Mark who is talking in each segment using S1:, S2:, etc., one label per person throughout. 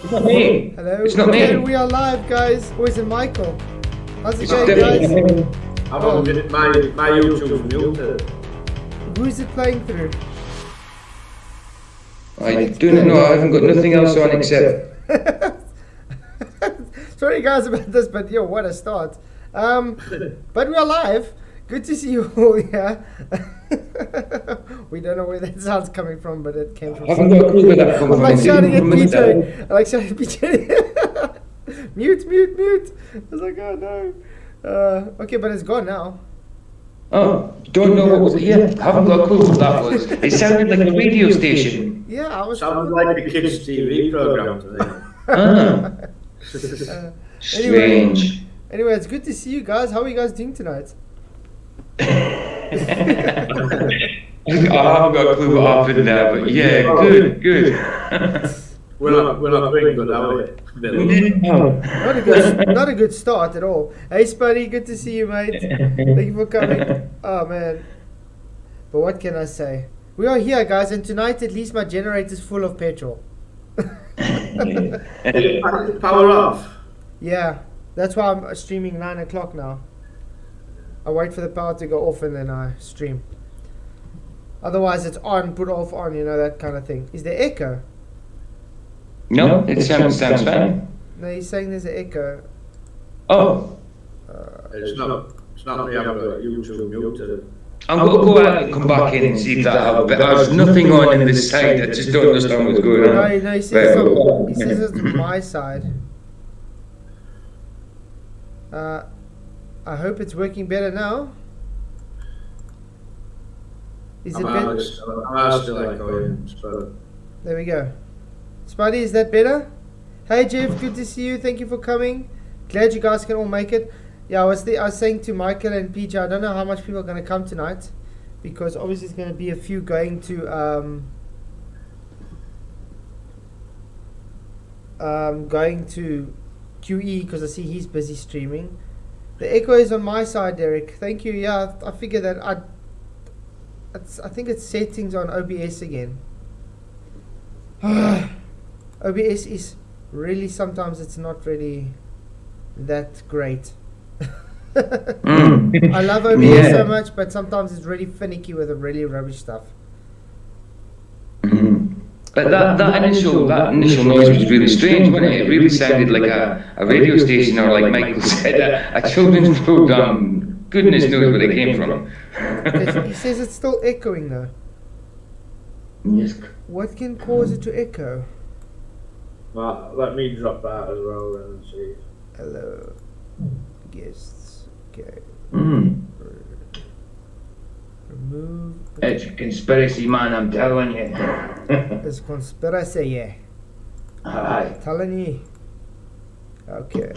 S1: It's not me.
S2: Hello.
S1: It's not
S2: Okay,
S1: me.
S2: we are live, guys. Boys and Michael. How's it going, guys?
S3: I've only got my YouTube's muted.
S2: Who is it playing through?
S1: I do not know. I haven't got nothing else on except.
S2: Sorry, guys, about this, but yo, what a start. But we are live. Good to see you all here. We don't know where that sound's coming from, but it came from.
S1: I haven't got a clue where that comes
S2: I'm
S1: from.
S2: like shouting at
S1: It didn't come from
S2: PJ. I like shouting at PJ. Mute. I was like, oh no. Okay, but it's gone now.
S1: Oh, don't know what was here. I haven't got a clue what that was. It sounded like a radio station.
S2: Yeah, I was.
S3: Sounds like a kids' TV program today.
S1: Ah, strange.
S2: Anyway, it's good to see you guys. How are you guys doing tonight?
S1: I haven't got a clue what happened there, but yeah, good.
S3: We're not doing good, are we?
S1: No.
S2: Not a good start at all. Hey, Spuddy, good to see you, mate. Thank you for coming. Oh man. But what can I say? We are here, guys, and tonight at least my generator's full of petrol.
S3: Power off.
S2: Yeah, that's why I'm streaming 9 o'clock now. I wait for the power to go off and then I stream. Otherwise it's on, put off on, you know, that kind of thing. Is there echo?
S1: No, it sounds fine.
S2: No, he's saying there's an echo.
S1: Oh,
S3: It's not me. I've got YouTube muted.
S1: I'm going to go out and come back in and see if that helps. But there's nothing on in this side. I just don't understand what's going on.
S2: No, he says it's on my side. I hope it's working better now. Is it better?
S3: I'm still echoing. So.
S2: There we go. Spidey, is that better? Hey Jeff, good to see you. Thank you for coming. Glad you guys can all make it. Yeah, I was saying to Michael and PJ, I don't know how much people are going to come tonight, because obviously there's going to be a few going to QE, because I see he's busy streaming. The echo is on my side, Derek. Thank you. Yeah, I figured that. I think it's settings on OBS again. OBS is really, sometimes it's not really that great. I love OBS so much, but sometimes it's really finicky with the really rubbish stuff.
S1: But that initial noise was really strange, wasn't it? It really sounded like a radio station, or like Michael said, a children's program. Goodness knows where they came from.
S2: He says it's still echoing though.
S1: Yes.
S2: What can cause it to echo?
S3: Well, let me drop that as well then and see.
S2: Hello, guests. Okay. Remove.
S1: It's a conspiracy, man, I'm telling you.
S2: It's conspiracy, yeah.
S1: Aye.
S2: Telling you. Okay.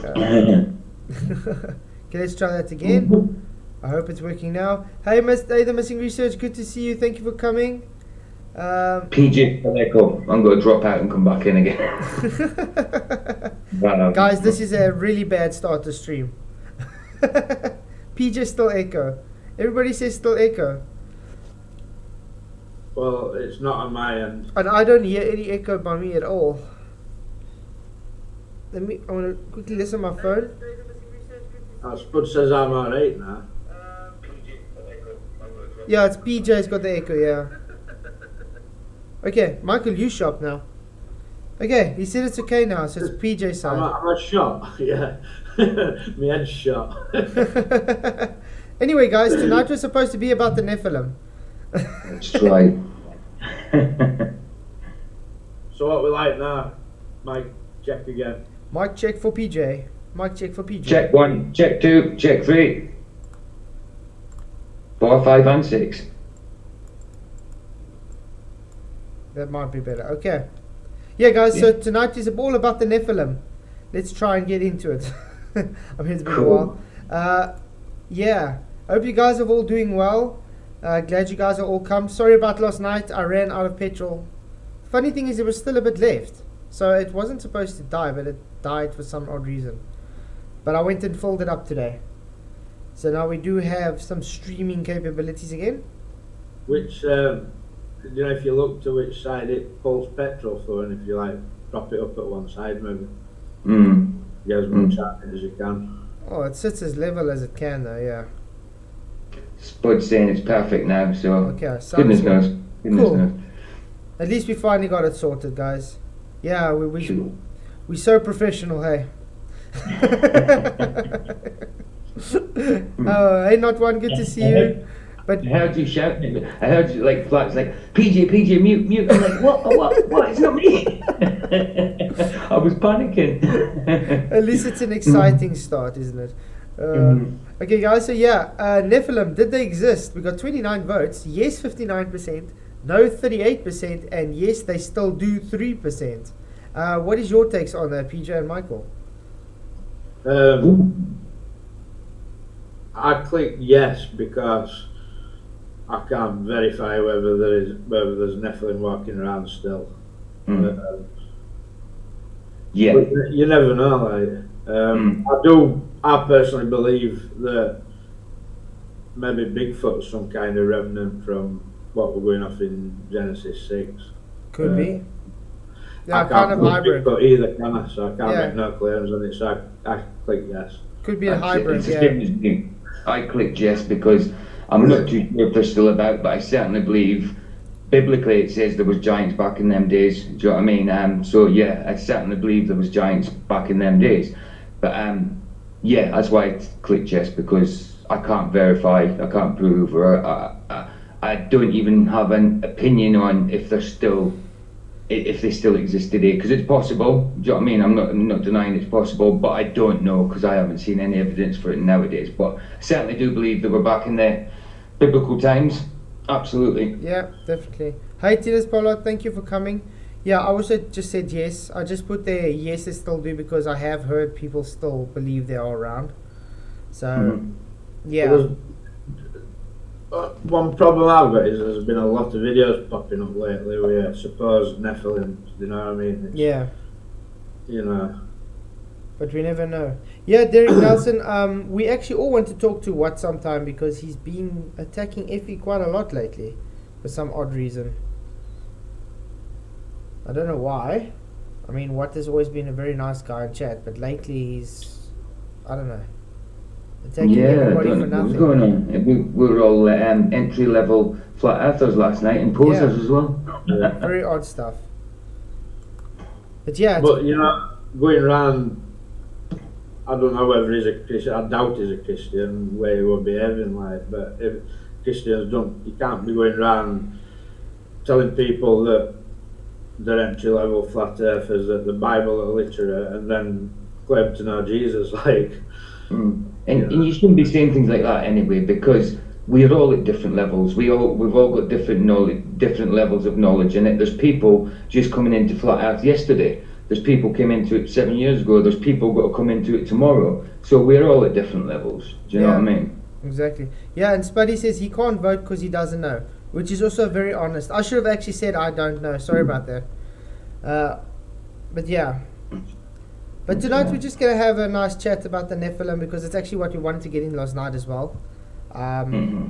S2: Okay, let's try that again. I hope it's working now. Hey, the Missing Research, good to see you. Thank you for coming.
S1: PJ, echo. I'm going to drop out and come back in again.
S2: Guys, this is a really bad start to stream. PJ still echo. Everybody says still echo.
S3: Well, it's not on my end.
S2: And I don't hear any echo by me at all. I want to quickly listen to my phone.
S3: Spud says I'm alright now.
S2: Yeah, it's PJ's got the echo, yeah. Okay, Michael, you shop now. Okay, he said it's okay now, so it's PJ's side.
S3: I'm a shot, yeah. My head's shot.
S2: Anyway, guys, tonight was supposed to be about the Nephilim.
S1: That's right.
S3: So what we like now? Mike, check again.
S2: Mike, check for PJ. Mike, check for PJ.
S1: Check 1, check 2, check 3, 4, 5 and 6.
S2: That might be better. Okay. Yeah, guys, so tonight is all about the Nephilim. Let's try and get into it. I mean, it's been a while. Yeah. I hope you guys are all doing well. Glad you guys are all come. Sorry about last night. I ran out of petrol. Funny thing is, there was still a bit left. So it wasn't supposed to die, but it died for some odd reason. But I went and filled it up today. So now we do have some streaming capabilities again.
S3: Which, if you look to which side it pulls petrol for, and if you like prop it up at one side, maybe.
S1: Mm.
S3: Get as much out of it as you can.
S2: Oh, it sits as level as it can, though. Yeah.
S1: Spud's saying it's perfect now, so
S2: Okay. Sounds
S1: goodness
S2: good.
S1: knows. Goodness
S2: Cool.
S1: knows.
S2: At least we finally got it sorted, guys. Yeah, we so professional, hey. Oh, hey, not one. Good to see you. But
S1: I heard you shouting. I heard you like flats like PJ, mute. I'm like, what? It's not me. I was panicking.
S2: at least it's an exciting start, isn't it? Okay, guys. So yeah, Nephilim, did they exist? We got 29 votes. Yes, 59%. No, 38%. And yes, they still do 3%. What is your takes on that, PJ and Michael?
S3: I click yes because I can't verify whether there's Nephilim walking around still.
S1: Yeah.
S3: But you never know. I personally believe that maybe Bigfoot's some kind of remnant from what we're going off in Genesis 6.
S2: Could be. Yeah,
S3: I
S2: kind
S3: can't
S2: of
S3: prove
S2: hybrid.
S3: Bigfoot either, can I? So I can't
S2: Yeah.
S3: make no claims on it. So I click yes.
S2: Could be a
S1: That's it.
S2: hybrid.
S1: It's the
S2: Yeah.
S1: same as me. I clicked yes because I'm not too sure if they're still about, but I certainly believe biblically it says there was giants back in them days. Do you know what I mean? So yeah, I certainly believe there was giants back in them days. But yeah, that's why I clicked yes, because I can't verify, I can't prove, or I don't even have an opinion on if they still exist today, because it's possible. Do you know what I mean? I'm not denying it's possible, but I don't know because I haven't seen any evidence for it nowadays. But I certainly do believe they were back in the biblical times. Absolutely.
S2: Yeah, definitely. Hi, Tilas Paula, thank you for coming. Yeah, I also just said yes. I just put there yes, they still do, because I have heard people still believe they are around. So, yeah.
S3: One problem I've got is there's been a lot of videos popping up lately with supposed Nephilim. You know what I mean?
S2: Yeah.
S3: You know.
S2: But we never know. Yeah, Derek Nelson, we actually all want to talk to Watt sometime, because he's been attacking Effie quite a lot lately for some odd reason. I don't know why. I mean, Watt has always been a very nice guy in chat, but lately he's, I don't know, attacking everybody for nothing.
S1: What's going on? We were all entry-level flat earthers last night, and posers as well.
S3: Yeah.
S2: Very odd stuff. But yeah.
S3: But you know, going around, I don't know whether he's a Christian. I doubt he's a Christian, where he will be behaving like. But if Christians don't, you can't be going around telling people that they're entry-level flat earthers, that the Bible are literate, and then claim to know Jesus, like.
S1: And you shouldn't be saying things like that anyway, because we're all at different levels. We've all got different knowledge, different levels of knowledge, and there's people just coming into flat earth yesterday. There's people came into it 7 years ago. There's people got to come into it tomorrow. So we're all at different levels. Do you know what I mean?
S2: Exactly. Yeah, and Spuddy says he can't vote because he doesn't know, which is also very honest. I should have actually said I don't know. Sorry about that. But yeah. But tonight we're just going to have a nice chat about the Nephilim, because it's actually what we wanted to get in last night as well.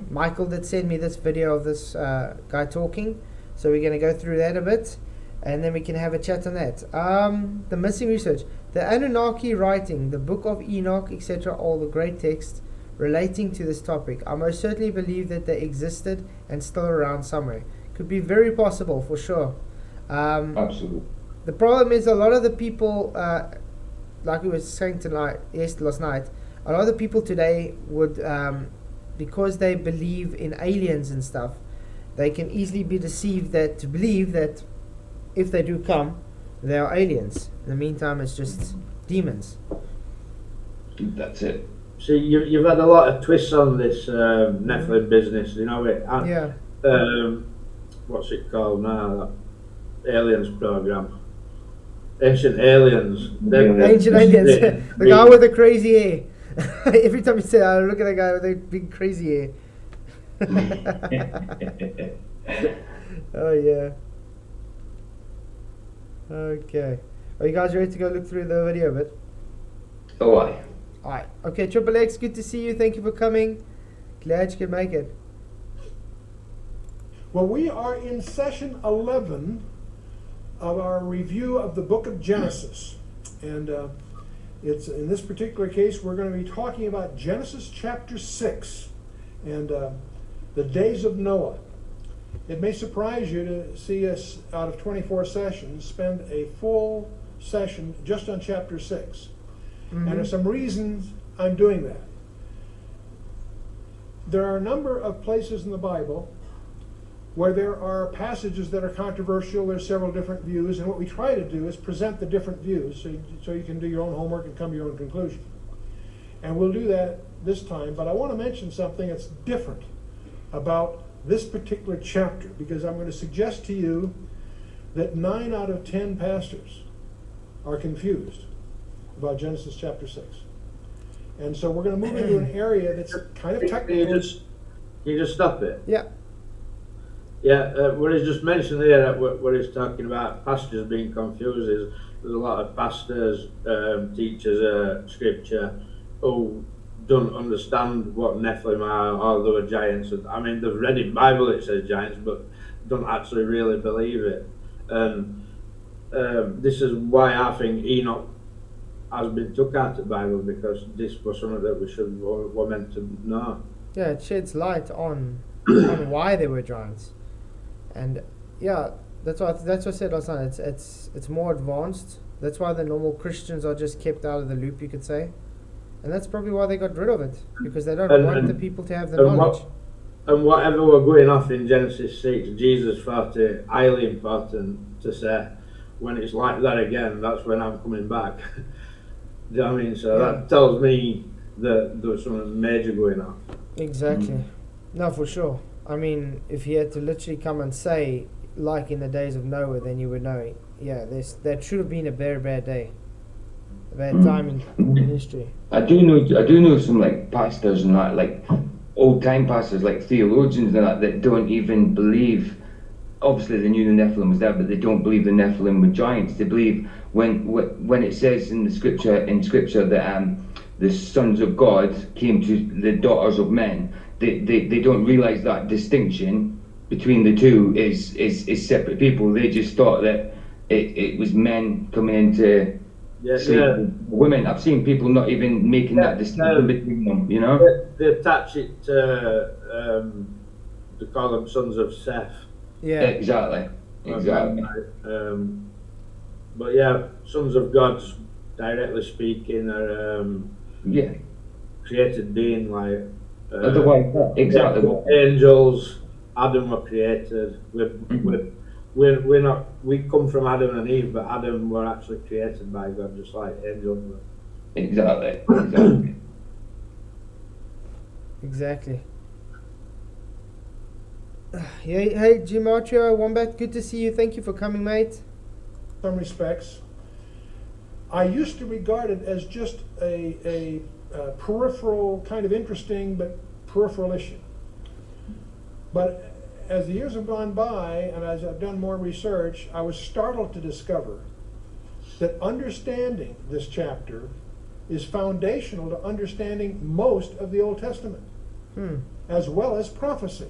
S2: Michael did send me this video of this guy talking, so we're going to go through that a bit, and then we can have a chat on that. The missing research. The Anunnaki writing, the Book of Enoch, etc., all the great texts relating to this topic. I most certainly believe that they existed and still around somewhere. Could be very possible, for sure.
S1: Absolutely.
S2: The problem is a lot of the people, like we were saying last night, a lot of the people today would, because they believe in aliens and stuff, they can easily be deceived to believe that if they do come, they are aliens. In the meantime, it's just demons.
S1: That's it.
S3: See, you've had a lot of twists on this Nephilim business, you know it.
S2: Yeah.
S3: What's it called now? That Aliens program. Ancient Aliens.
S2: Ancient Aliens. The guy with the crazy hair. Every time you say, I look at the guy with the big crazy hair. Oh yeah. Okay. Are you guys ready to go look through the video a bit?
S1: Oh, aye.
S2: Alright. Okay, Triple X, good to see you. Thank you for coming. Glad you could make it.
S4: Well, we are in session 11 of our review of the book of Genesis. And it's in this particular case, we're going to be talking about Genesis chapter 6 and the days of Noah. It may surprise you to see us, out of 24 sessions, spend a full session just on chapter 6. And there's some reasons I'm doing that. There are a number of places in the Bible where there are passages that are controversial. There's several different views, and what we try to do is present the different views so you can do your own homework and come to your own conclusion. And we'll do that this time, but I want to mention something that's different about this particular chapter, because I'm going to suggest to you that 9 out of 10 pastors are confused about Genesis chapter 6. And so we're going to move into an area that's kind of technical.
S3: Can you just stop it?
S2: Yeah.
S3: Yeah, what he's just mentioned there, what he's talking about, pastors being confused, is there's a lot of pastors, teachers of scripture who don't understand what Nephilim are, or they were giants. I mean, they've read in the Bible it says giants, but don't actually really believe it. And this is why I think Enoch has been took out of the Bible, because this was something that were meant to know.
S2: Yeah, it sheds light on why they were giants. And yeah, that's what I said last night. It's more advanced. That's why the normal Christians are just kept out of the loop, you could say. And that's probably why they got rid of it, because they don't want the people to have the knowledge.
S3: And whatever we're going off in Genesis 6, Jesus thought it highly important to say, when it's like that again, that's when I'm coming back. Do you know what I mean? So that tells me that there was something major going on.
S2: Exactly. No, for sure. I mean, if he had to literally come and say, like in the days of Noah, then you would know, yeah, that should have been a very bad day. A bad time in history.
S1: I do know some like pastors and that, like old time pastors, like theologians and that don't even believe. Obviously, they knew the Nephilim was there, but they don't believe the Nephilim were giants. They believe when it says in the scripture that the sons of God came to the daughters of men. They don't realise that distinction between the two is separate people. They just thought that it was men coming into sleep with women. I've seen people not even making that distinction between them, you know?
S3: They attach it to, they call them sons of Seth.
S2: Yeah.
S1: Exactly.
S3: But yeah, sons of God, directly speaking, are created being, like
S1: otherwise, exactly.
S3: Angels. Adam were created. We're not. We come from Adam and Eve, but Adam were actually created by God, just like angels were.
S1: Exactly.
S2: Exactly. Yeah, hey, Gematria Wombat, good to see you. Thank you for coming, mate.
S4: Some respects, I used to regard it as just a peripheral, kind of interesting but peripheral issue. But as the years have gone by and as I've done more research, I was startled to discover that understanding this chapter is foundational to understanding most of the Old Testament, as well as prophecy.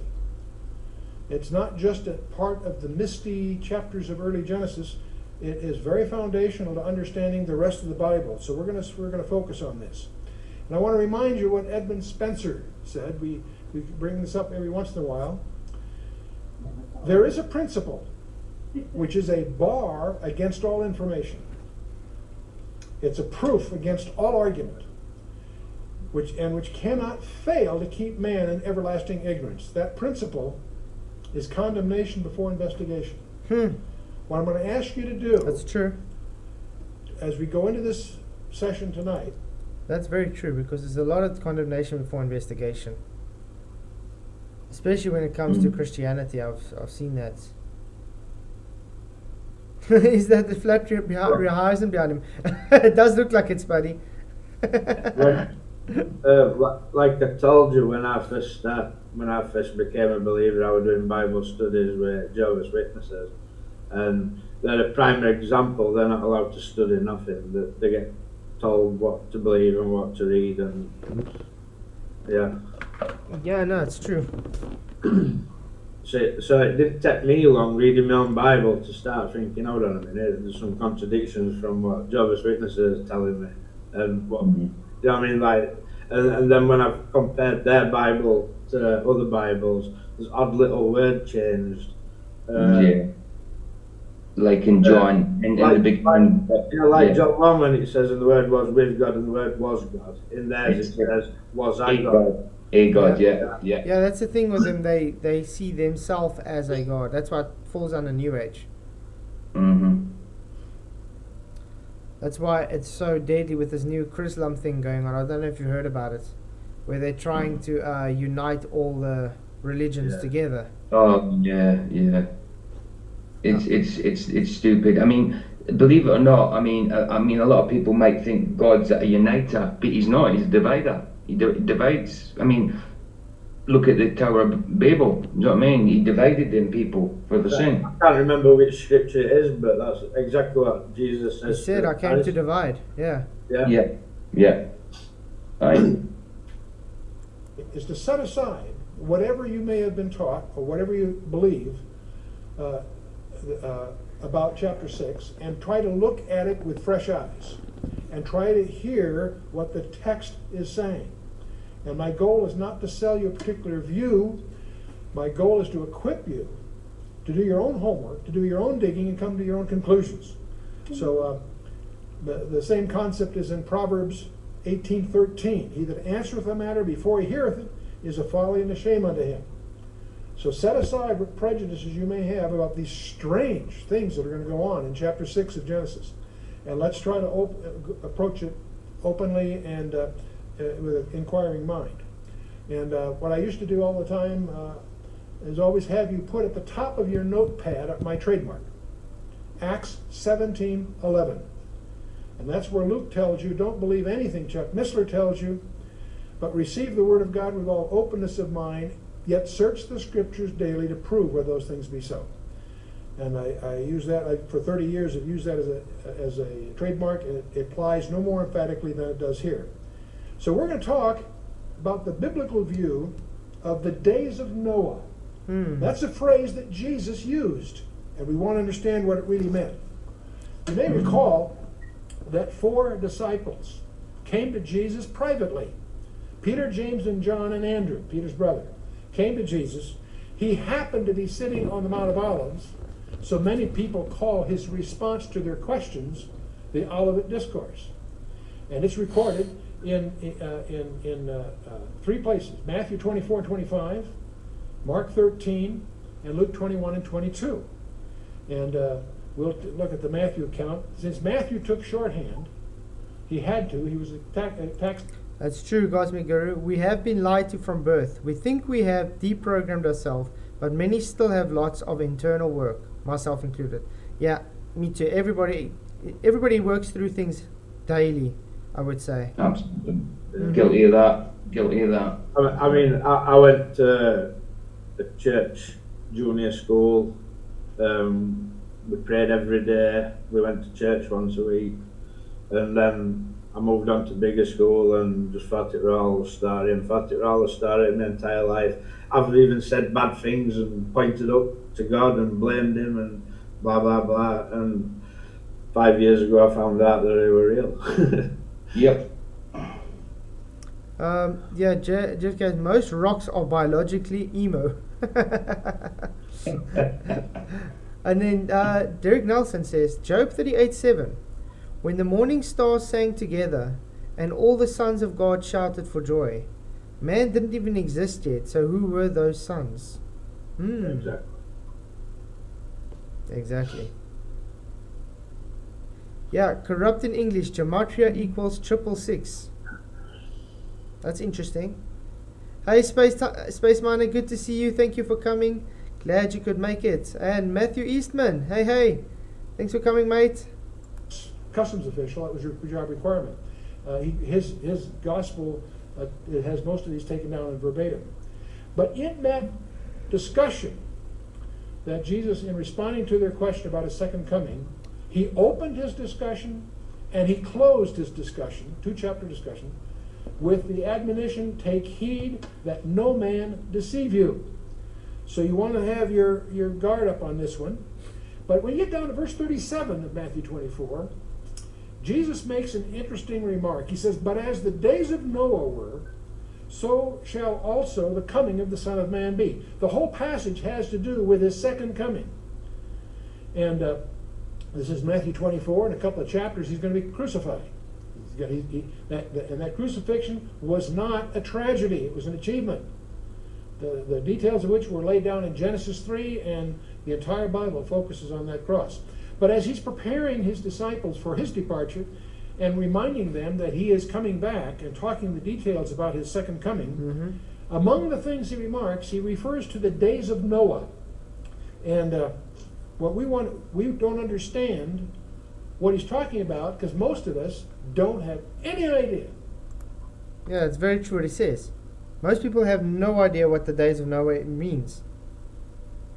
S4: It's not just a part of the misty chapters of early Genesis. It is very foundational to understanding the rest of the Bible. So we're going to focus on this. And I want to remind you what Edmund Spencer said. We bring this up every once in a while. There is a principle which is a bar against all information. It's a proof against all argument, which cannot fail to keep man in everlasting ignorance. That principle is condemnation before investigation. What I'm going to ask you to do,
S2: that's true,
S4: as we go into this session tonight.
S2: That's very true, because there's a lot of condemnation before investigation, especially when it comes to Christianity. I've seen that. Is that the flat horizon behind him? It does look like it's, buddy.
S3: Like I told you, when I first became a believer, I was doing Bible studies with Jehovah's Witnesses, and they're a primary example. They're not allowed to study nothing. They get told what to believe and what to read, and
S2: yeah, no, it's true.
S3: So it didn't take me long reading my own Bible to start thinking, hold on a minute, there's some contradictions from what Jehovah's Witnesses are telling me, and what you know what I mean, like, and then when I've compared their Bible to other Bibles, there's odd little word changed.
S1: Yeah. Like in John, in the big one.
S3: John 1 when it says, and the word was with God and the word was God. In theirs it says, was I God.
S1: A God, yeah.
S2: Yeah, that's the thing with them. They see themselves as a god. That's what falls under New Age.
S1: Mm-hmm.
S2: That's why it's so deadly with this new Chrislam thing going on. I don't know if you heard about it, where they're trying to unite all the religions together.
S1: Oh yeah. It's stupid. I mean, believe it or not, I mean, a lot of people might think God's a uniter, but he's not. He's a divider. He divides. I mean, look at the Tower of Babel. You know what I mean? He divided them people for the sin.
S3: I can't remember which scripture it is, but that's exactly what Jesus says.
S2: He said, "I came to divide." Yeah.
S1: Right.
S4: Is to set aside whatever you may have been taught or whatever you believe about chapter 6 and try to look at it with fresh eyes and try to hear what the text is saying. And my goal is not to sell you a particular view. My goal is to equip you to do your own homework, to do your own digging, and come to your own conclusions. So the same concept is in Proverbs 18:13. He that answereth a matter before he heareth it is a folly and a shame unto him. So set aside what prejudices you may have about these strange things that are going to go on in chapter 6 of Genesis. And let's try to approach it openly and with an inquiring mind. And what I used to do all the time is always have you put at the top of your notepad my trademark, Acts 17:11. And that's where Luke tells you, don't believe anything Chuck Missler tells you, but receive the word of God with all openness of mind, yet search the scriptures daily to prove whether those things be so. And I use that, for 30 years I've used that as a trademark. It applies no more emphatically than it does here. So we're going to talk about the biblical view of the days of Noah. That's a phrase that Jesus used, and we want to understand what it really meant. You may recall that 4 disciples came to Jesus privately. Peter, James, and John, and Andrew, Peter's brother, came to Jesus. He happened to be sitting on the Mount of Olives, so many people call his response to their questions the Olivet Discourse. And it's recorded in 3 places: Matthew 24 and 25, Mark 13, and Luke 21 and 22. And we'll look at the Matthew account. Since Matthew took shorthand, he had to. He was a tax.
S2: That's true, Cosmic Guru. We have been lied to from birth. We think we have deprogrammed ourselves, but many still have lots of internal work, myself included. Yeah, me too. Everybody works through things daily, I would say.
S1: Absolutely. Guilty of that.
S3: I mean, I went to a church junior school. We prayed every day. We went to church once a week. And then I moved on to bigger school and just thought it were all a story in my entire life. I've even said bad things and pointed up to God and blamed him and blah, blah, blah. And 5 years ago I found out that they were real.
S1: Yep.
S2: Just guys, most rocks are biologically emo. And then Derek Nelson says, Job 38:7. When the morning stars sang together, and all the sons of God shouted for joy. Man didn't even exist yet, so who were those sons? Exactly. Yeah, corrupt in English, gematria equals 666. That's interesting. Hey, Space Miner, good to see you. Thank you for coming. Glad you could make it. And Matthew Eastman, hey. Thanks for coming, mate.
S4: Customs official, that was your job requirement. His gospel, it has most of these taken down in verbatim. But in that discussion that Jesus, in responding to their question about his second coming, he opened his discussion and he closed his discussion, 2-chapter discussion, with the admonition, take heed that no man deceive you. So you want to have your guard up on this one. But when you get down to verse 37 of Matthew 24, Jesus makes an interesting remark. He says, "But as the days of Noah were, so shall also the coming of the Son of Man be." The whole passage has to do with his second coming. And this is Matthew 24. In a couple of chapters, he's going to be crucified. And that crucifixion was not a tragedy. It was an achievement. The details of which were laid down in Genesis 3, and the entire Bible focuses on that cross. But as he's preparing his disciples for his departure and reminding them that he is coming back and talking the details about his second coming, among the things he remarks, he refers to the days of Noah. And we don't understand what he's talking about, because most of us don't have any idea.
S2: Yeah, it's very true what he says. Most people have no idea what the days of Noah means.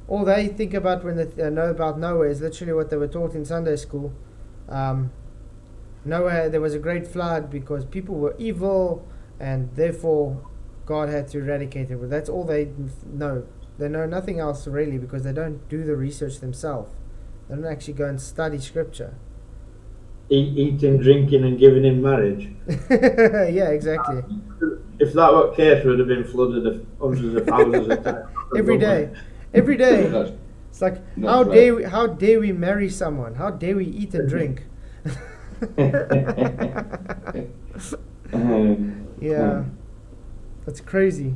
S2: All they think about when they know about Noah is literally what they were taught in Sunday school. Noah, there was a great flood because people were evil, and therefore God had to eradicate it. That's all they know. They know nothing else really, because they don't do the research themselves. They don't actually go and study scripture.
S3: Eating, drinking, and giving in marriage.
S2: Yeah, exactly.
S3: If that were case, would have been flooded hundreds of thousands of times.
S2: Every day. It's like, how dare we marry someone? How dare we eat and drink? Yeah, that's crazy.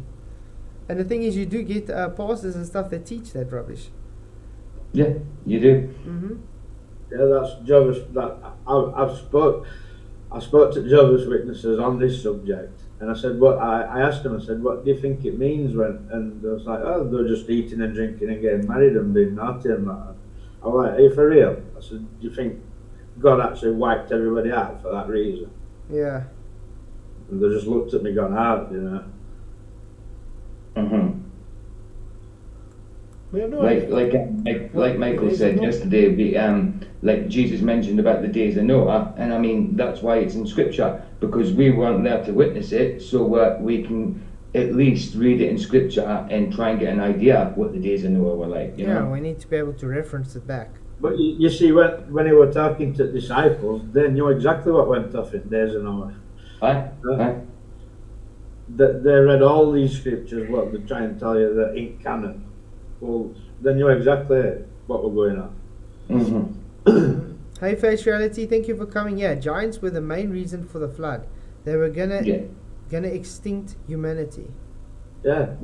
S2: And the thing is, you do get pastors and stuff that teach that rubbish.
S1: Yeah, you do.
S3: Yeah, that's Jehovah's. I spoke to Jehovah's Witnesses on this subject, and I said, "What?" I asked them. I said, "What do you think it means when?" And they was like, "Oh, they're just eating and drinking and getting married and being naughty and that." I was like, "Are you for real?" I said, "Do you think God actually wiped everybody out for that reason?"
S2: Yeah.
S3: And they just looked at me, gone out, you know.
S4: We have no idea.
S1: Like Michael said yesterday, like Jesus mentioned about the days of Noah, and I mean that's why it's in Scripture, because we weren't there to witness it, so we can at least read it in Scripture and try and get an idea what the days of Noah were like. You know?
S2: We need to be able to reference it back.
S3: But you see, when he were talking to disciples, they knew exactly what went off in the days of Noah. They read all these scriptures, what they try and tell you that ain't canon. Well, they knew exactly what were going on.
S2: Hey, Face Reality, thank you for coming. Yeah, giants were the main reason for the flood. They were gonna extinct humanity.
S3: Yeah,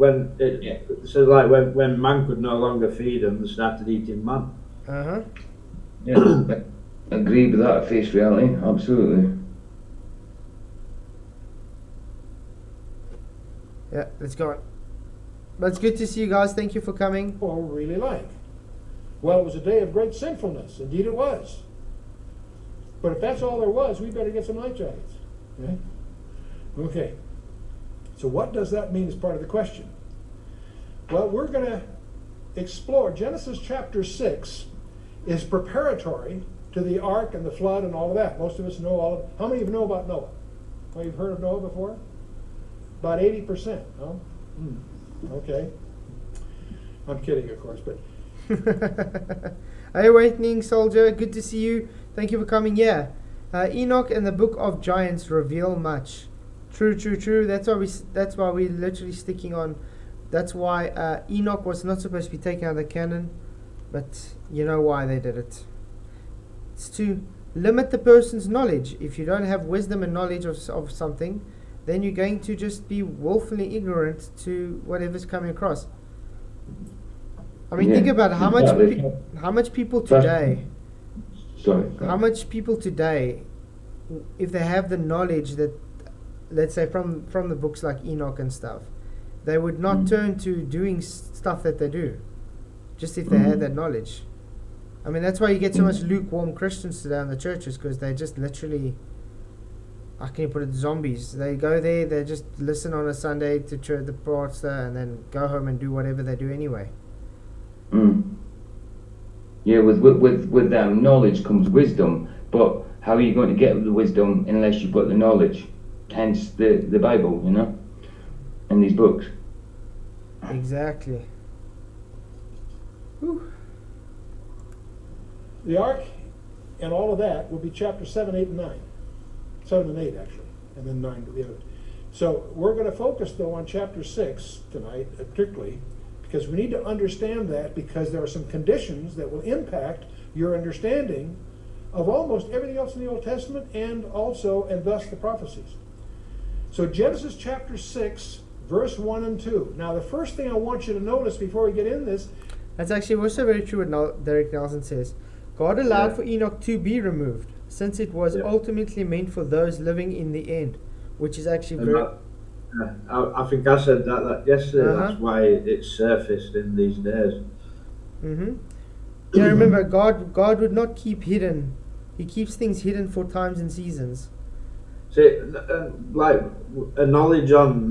S3: so like when man could no longer feed them, they started eating man.
S1: Yeah, agree with that, Face Reality, absolutely.
S2: Yeah, let's go on. But it's good to see you guys. Thank you for coming.
S4: Or really like. Well, it was a day of great sinfulness. Indeed it was. But if that's all there was, we better get some light jackets. Okay. So what does that mean as part of the question? Well, we're going to explore. Genesis chapter 6 is preparatory to the ark and the flood and all of that. Most of us know all of it. How many of you know about Noah? Well, you've heard of Noah before? About 80%, no? Okay. I'm kidding, of course, but...
S2: Hey, Awakening Soldier, good to see you. Thank you for coming. Yeah. Enoch and the Book of Giants reveal much. True. That's why we're literally sticking on. That's why Enoch was not supposed to be taken out of the canon, but you know why they did it. It's to limit the person's knowledge. If you don't have wisdom and knowledge of something, then you're going to just be willfully ignorant to whatever's coming across. I mean, think about how much people today. How much people today, if they have the knowledge that, let's say from the books like Enoch and stuff, they would not turn to doing stuff that they do, just if they had that knowledge. I mean, that's why you get so much lukewarm Christians today in the churches, because they just literally, how can you put it, zombies. They go there, they just listen on a Sunday to church, the pastor, and then go home and do whatever they do anyway.
S1: Yeah, with knowledge comes wisdom, but how are you going to get the wisdom unless you've got the knowledge? Hence the Bible, you know, and these books.
S2: Exactly. Whew.
S4: The ark and all of that will be chapter 7, 8, and 9. 7 and 8, actually, and then 9 to the other. So we're going to focus, though, on chapter 6 tonight, particularly, because we need to understand that, because there are some conditions that will impact your understanding of almost everything else in the Old Testament, and thus the prophecies. So Genesis chapter 6, verse 1 and 2. Now the first thing I want you to notice before we get in this...
S2: That's actually also very true what Derek Nelson says. God allowed for Enoch to be removed, since it was ultimately meant for those living in the end, which is actually very...
S3: I think I said that yesterday. That's why it surfaced in these days.
S2: Yeah, remember, God would not keep hidden. He keeps things hidden for times and seasons.
S3: See, like a knowledge on,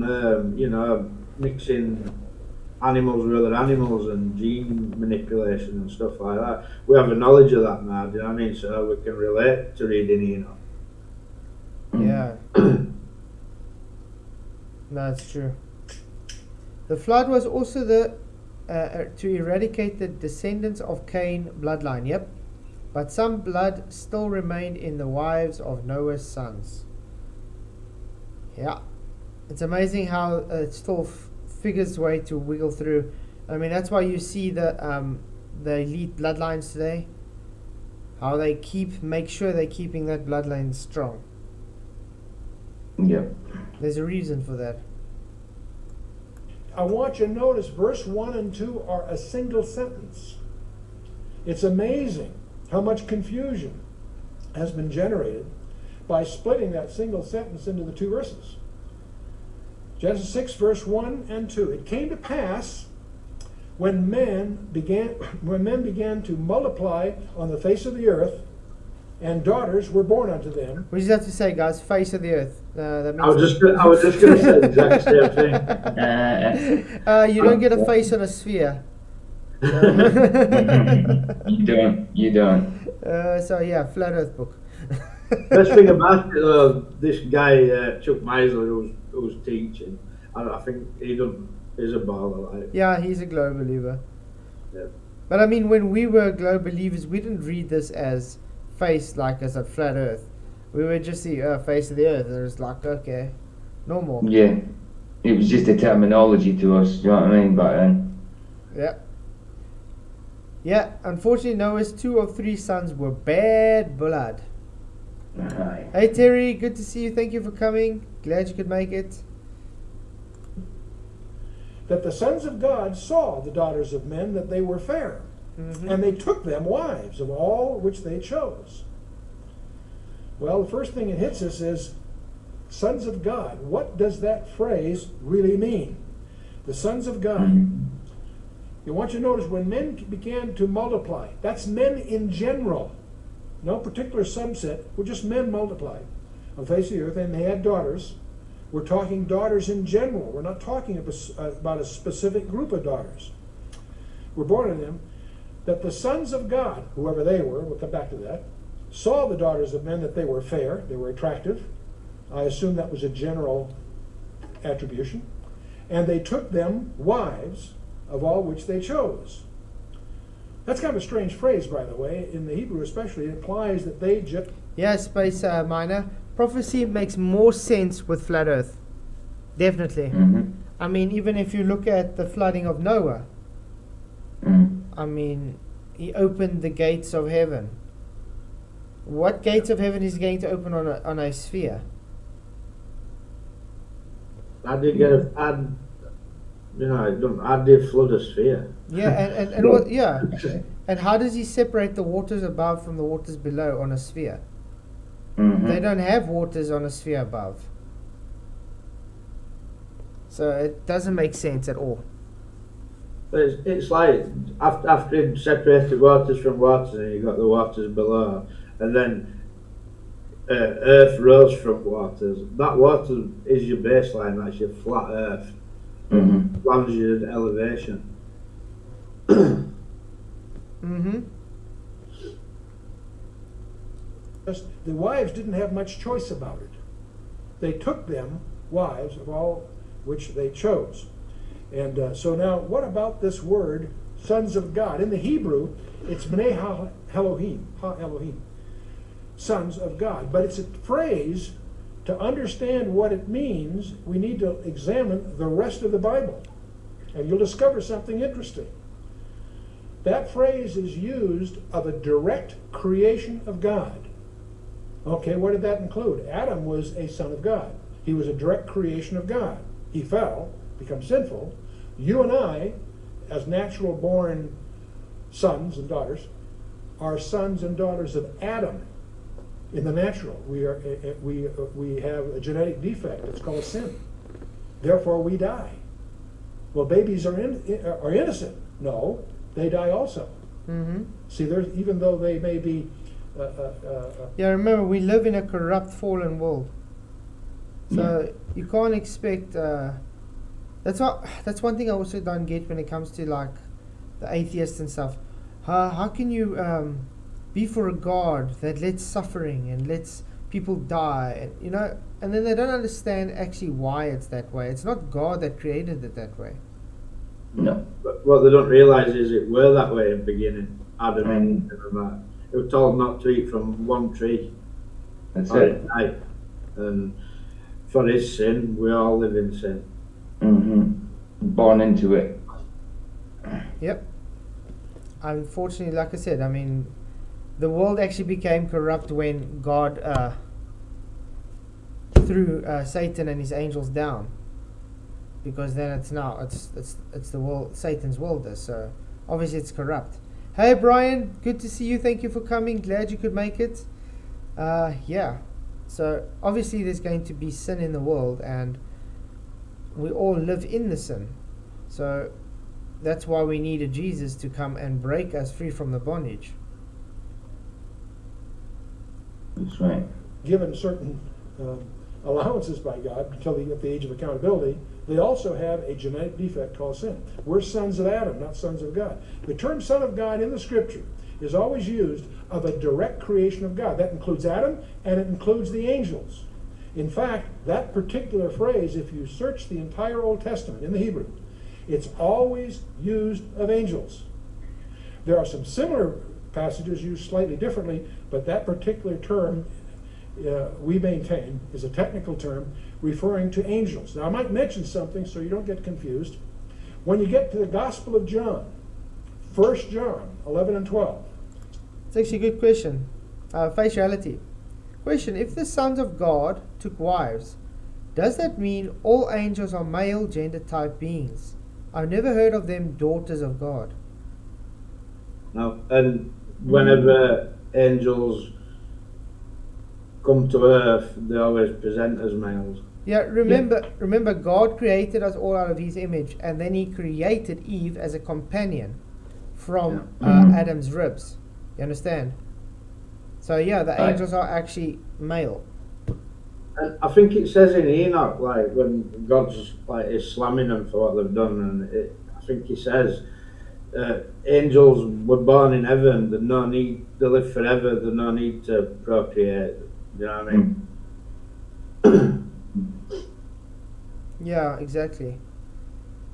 S3: mixing animals with other animals and gene manipulation and stuff like that. We have a knowledge of that now, do you know what I mean? So we can relate to reading Enoch.
S2: Yeah. That's true. The flood was also to eradicate the descendants of Cain bloodline. Yep. But some blood still remained in the wives of Noah's sons. Yeah. It's amazing how it still figures its way to wiggle through. I mean, that's why you see the elite bloodlines today. How they make sure they're keeping that bloodline strong.
S1: Yeah.
S2: There's a reason for that.
S4: I want you to notice verse 1 and 2 are a single sentence. It's amazing how much confusion has been generated by splitting that single sentence into the two verses. Genesis 6, verse 1 and 2. It came to pass when men began to multiply on the face of the earth, and daughters were born unto them.
S2: We just have to say, guys, face of the earth. That means
S3: I was just going to say the exact same thing.
S2: You don't get a face on a sphere.
S1: You don't.
S2: So yeah, flat Earth book.
S3: Best thing about it, this guy Chuck Meisler who was teaching, I think he's a baller. Like.
S2: Yeah, he's a globe believer.
S3: Yeah.
S2: But I mean, when we were globe believers, we didn't read this as face, like as a flat Earth. We would just see face of the Earth, and it was like, okay, normal.
S1: Yeah, it was just a terminology to us. You know what I mean? Back then.
S2: Yeah. Yeah. Unfortunately, Noah's 2 of 3 sons were bad blood.
S1: Aye.
S2: Hey Terry, good to see you. Thank you for coming. Glad you could make it.
S4: That the sons of God saw the daughters of men, that they were fair, and they took them wives of all which they chose. Well, the first thing it hits us is sons of God. What does that phrase really mean? The sons of God. You want you to notice when men began to multiply, that's men in general. No particular subset, we're just men multiplied on the face of the earth, and they had daughters. We're talking daughters in general. We're not talking about a specific group of daughters. We're born in them. That the sons of God, whoever they were, we'll come back to that, saw the daughters of men, that they were fair, they were attractive. I assume that was a general attribution. And they took them wives of all which they chose. That's kind of a strange phrase, by the way. In the Hebrew especially, it implies that they just...
S2: Yeah, Space Miner. Prophecy makes more sense with flat Earth. Definitely. I mean, even if you look at the flooding of Noah, I mean, he opened the gates of heaven. What gates of heaven is he going to open on a sphere?
S3: I did flood a sphere.
S2: Yeah, and what? Yeah, and how does he separate the waters above from the waters below on a sphere? They don't have waters on a sphere above, so it doesn't make sense at all.
S3: It's like after you separated waters from waters, and you got the waters below, and then earth rose from waters. That water is your baseline. That's your flat earth. Longitude, elevation.
S4: The wives didn't have much choice about it. They took them wives of all which they chose. And so now, what about this word sons of God. In the Hebrew, it's Bnei Elohim, Ha Elohim, sons of God. But it's a phrase, to understand what it means, we need to examine the rest of the Bible. And you'll discover something interesting. That phrase is used of a direct creation of God. Okay, what did that include? Adam was a son of God. He was a direct creation of God. He fell, become sinful. You and I, as natural born sons and daughters, are sons and daughters of Adam in the natural. We have a genetic defect. It's called sin. Therefore, we die. Well, babies are innocent. No, they die also.
S2: Mm-hmm.
S4: See, even though they may be.
S2: Yeah, remember, we live in a corrupt, fallen world. So you can't expect. That's one thing I also don't get when it comes to like the atheists and stuff. How can you be for a God that lets suffering and lets people die, and and then they don't understand actually why it's that way. It's not God that created it that way.
S1: No.
S3: But what they don't realise is it were that way in the beginning. Adam and that. They were told not to eat from one tree.
S1: That's
S3: or
S1: it.
S3: die. And for his sin, we all live in sin.
S1: Mm-hmm. Born into it.
S2: Yep. Unfortunately, like I said, I mean, the world actually became corrupt when God threw Satan and his angels down, because then it's the world, Satan's world is, so obviously it's corrupt. Hey Brian, good to see you. Thank you for coming. Glad you could make it. Yeah. So obviously there's going to be sin in the world, and we all live in the sin. So that's why we needed Jesus to come and break us free from the bondage.
S1: That's right.
S4: Given certain allowances by God until they get the age of accountability, they also have a genetic defect called sin. We're sons of Adam, not sons of God. The term son of God in the scripture is always used of a direct creation of God. That includes Adam, and it includes the angels. In fact, that particular phrase, if you search the entire Old Testament in the Hebrew, it's always used of angels. There are some similar passages used slightly differently, but that particular term we maintain is a technical term referring to angels. Now I might mention something so you don't get confused. When you get to the Gospel of John, 1 John 11 and 12.
S2: It's actually a good question. Faciality. Question: if the sons of God took wives, does that mean all angels are male gender type beings? I've never heard of them daughters of God.
S3: No, and whenever angels come to earth, they always present as males.
S2: Yeah, remember God created us all out of his image, and then he created Eve as a companion from Adam's ribs. You understand? So yeah, the angels are actually male.
S3: And I think it says in Enoch, like when God's is slamming them for what they've done, and I think he says angels were born in heaven. There's no need, they live forever. There's no need to procreate. You know what I mean?
S2: Yeah, exactly.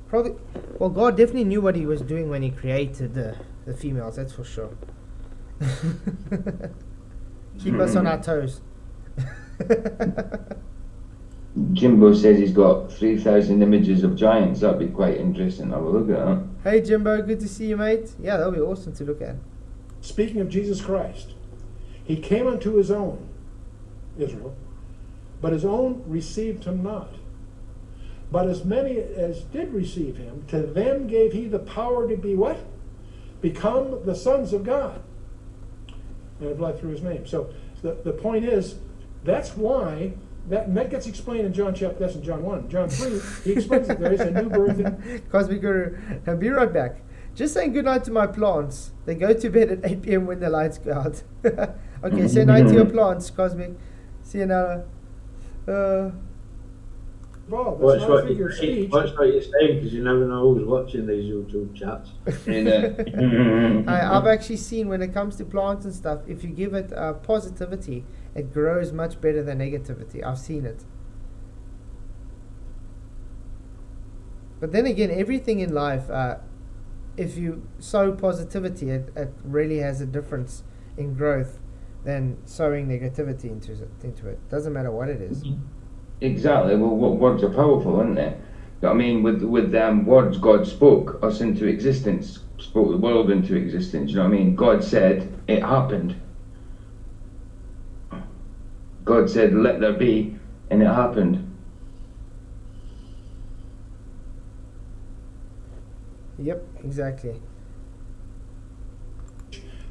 S2: Probably. Well, God definitely knew what he was doing when he created the females. That's for sure. Keep us on our toes.
S1: Jimbo says he's got 3,000 images of giants. That'd be quite interesting. Have a look at that.
S2: Hey Jimbo, good to see you, mate. Yeah, that'll be awesome to look at.
S4: Speaking of Jesus Christ, he came unto his own, Israel, but his own received him not. But as many as did receive him, to them gave he the power to be what? Become the sons of God. And have life through his name. So the point is, that's why, that gets explained in John chapter, that's in John 1. John 3, he explains that there is a new birth in...
S2: Cosmic Guru, and be right back. Just saying goodnight to my plants. They go to bed at 8 p.m. when the lights go out. Okay, say night to your plants, Cosmic. See you now.
S4: Well,
S3: Watch
S4: that's not a figure of speech.
S3: what you're saying, because you never know who's watching these YouTube chats.
S2: I've actually seen when it comes to plants and stuff, if you give it positivity, it grows much better than negativity. I've seen it. But then again, everything in life, if you sow positivity, it really has a difference in growth than sowing negativity into it. Doesn't matter what it is.
S1: Exactly. Well, words are powerful, aren't they? I mean, with words, God spoke us into existence, spoke the world into existence. You know what I mean? God said it happened. God said, "Let there be," and it happened.
S2: Yep, exactly.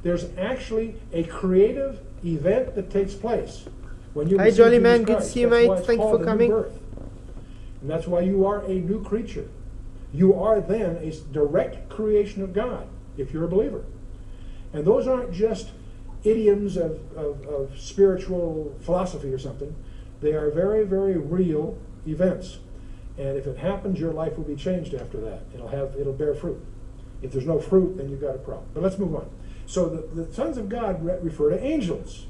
S4: There's actually a creative event that takes place when you
S2: Hey,
S4: receive
S2: Jolly
S4: Jesus
S2: man, good
S4: Christ.
S2: to see you,
S4: That's
S2: mate.
S4: why it's
S2: Thank you
S4: called
S2: for
S4: a new
S2: coming.
S4: birth. And that's why you are a new creature. You are then a direct creation of God, if you're a believer. And those aren't just idioms of spiritual philosophy or something. They are very, very real events. And if it happens, your life will be changed after that. It'll bear fruit. If there's no fruit, then you've got a problem. But let's move on. So the sons of God refer to angels.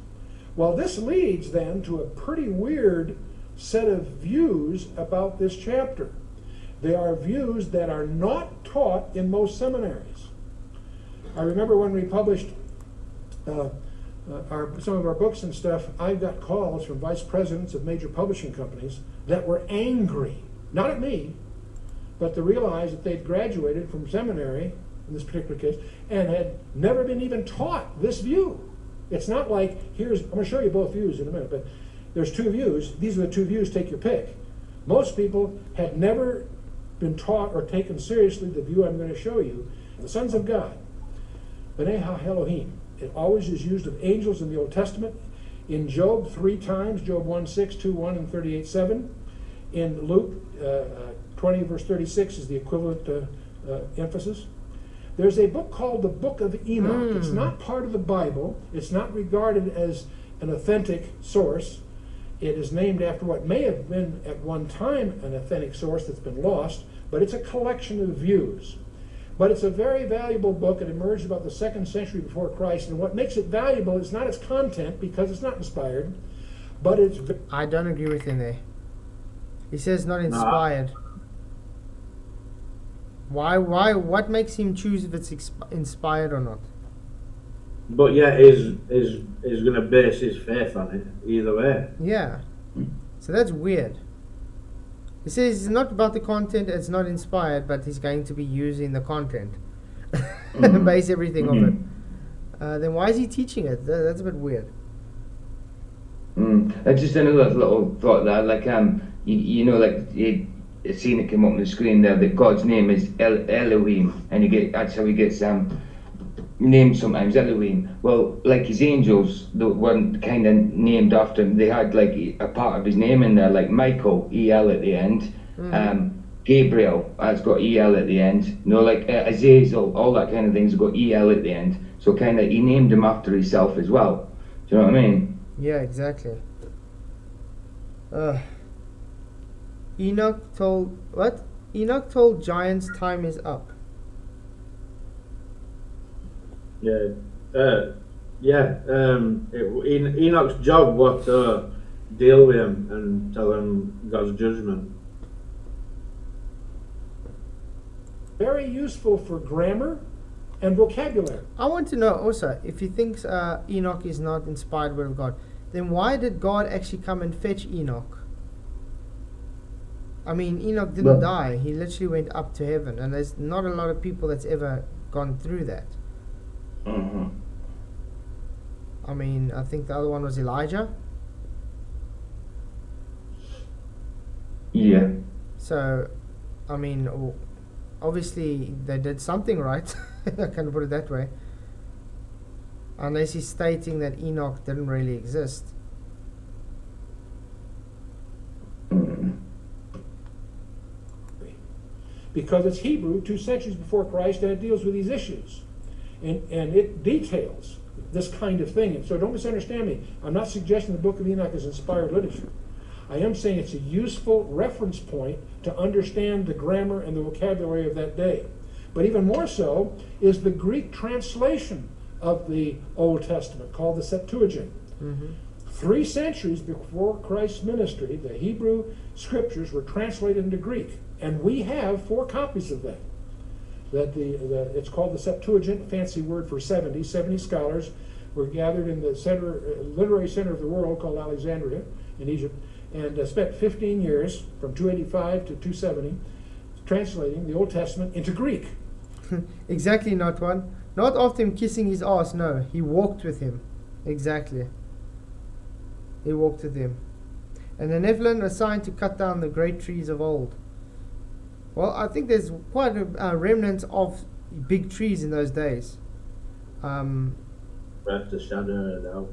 S4: Well, this leads then to a pretty weird set of views about this chapter. They are views that are not taught in most seminaries. I remember when we published some of our books and stuff, I got calls from vice presidents of major publishing companies that were angry, not at me, but to realize that they'd graduated from seminary, in this particular case, and had never been even taught this view. It's not like, I'm going to show you both views in a minute, but there's two views. These are the two views, take your pick. Most people had never been taught or taken seriously the view I'm going to show you. The sons of God, B'nai Ha-Elohim. It always is used of angels in the Old Testament. In Job 3 times, Job 1:6, 2:1, and 38:7. In Luke 20 verse 36 is the equivalent emphasis. There's a book called the Book of Enoch. It's not part of the Bible. It's not regarded as an authentic source. It is named after what may have been at one time an authentic source that's been lost, but it's a collection of views. But it's a very valuable book. It emerged about the 2nd century before Christ, and what makes it valuable is not its content, because it's not inspired, but it's...
S2: I don't agree with him there. He says not inspired. Why? What makes him choose if it's inspired or not?
S3: But yeah, is going to base his faith on it either way.
S2: Yeah. So that's weird. He says it's not about the content, it's not inspired, but he's going to be using the content. Base everything off it. Then why is he teaching it? That's a bit weird.
S1: Just another little thought there, like you know, like seeing it come up on the screen there, that God's name is Elohim, and that's how he gets named sometimes, Elohim. Well, like his angels that weren't kind of named after him, they had like a part of his name in there, like Michael, E-L at the end. Gabriel has got E-L at the end. You know, like Azazel, all that kind of things have got E-L at the end. So kind of he named him after himself as well. Do you know what I mean?
S2: Yeah, exactly. Enoch told giants time is up.
S3: Enoch's job was to deal with him and tell him God's judgment.
S4: very useful for grammar and vocabulary.
S2: I want to know also, if he thinks Enoch is not inspired word of God, then why did God actually come and fetch Enoch? I mean, Enoch didn't die. He literally went up to heaven, and there's not a lot of people that's ever gone through that.
S1: Mm-hmm.
S2: I mean, I think the other one was Elijah.
S1: Yeah.
S2: So, I mean, obviously they did something right. I can put it that way. Unless he's stating that Enoch didn't really exist.
S4: Because it's Hebrew, 2 centuries before Christ, and it deals with these issues. And it details this kind of thing. And so don't misunderstand me. I'm not suggesting the Book of Enoch is inspired literature. I am saying it's a useful reference point to understand the grammar and the vocabulary of that day. But even more so is the Greek translation of the Old Testament, called the Septuagint.
S2: Mm-hmm.
S4: 3 centuries before Christ's ministry, the Hebrew scriptures were translated into Greek. And we have 4 copies of that. that it's called the Septuagint, fancy word for 70. 70 scholars were gathered in the literary center of the world called Alexandria in Egypt, and spent 15 years, from 285 to 270, translating the Old Testament into Greek.
S2: Exactly, not one. Not after him kissing his ass, no. He walked with him. Exactly. He walked with him. And the Nephilim are assigned to cut down the great trees of old. Well, I think there's quite a remnant of big trees in those days.
S3: Breath to shadow it out.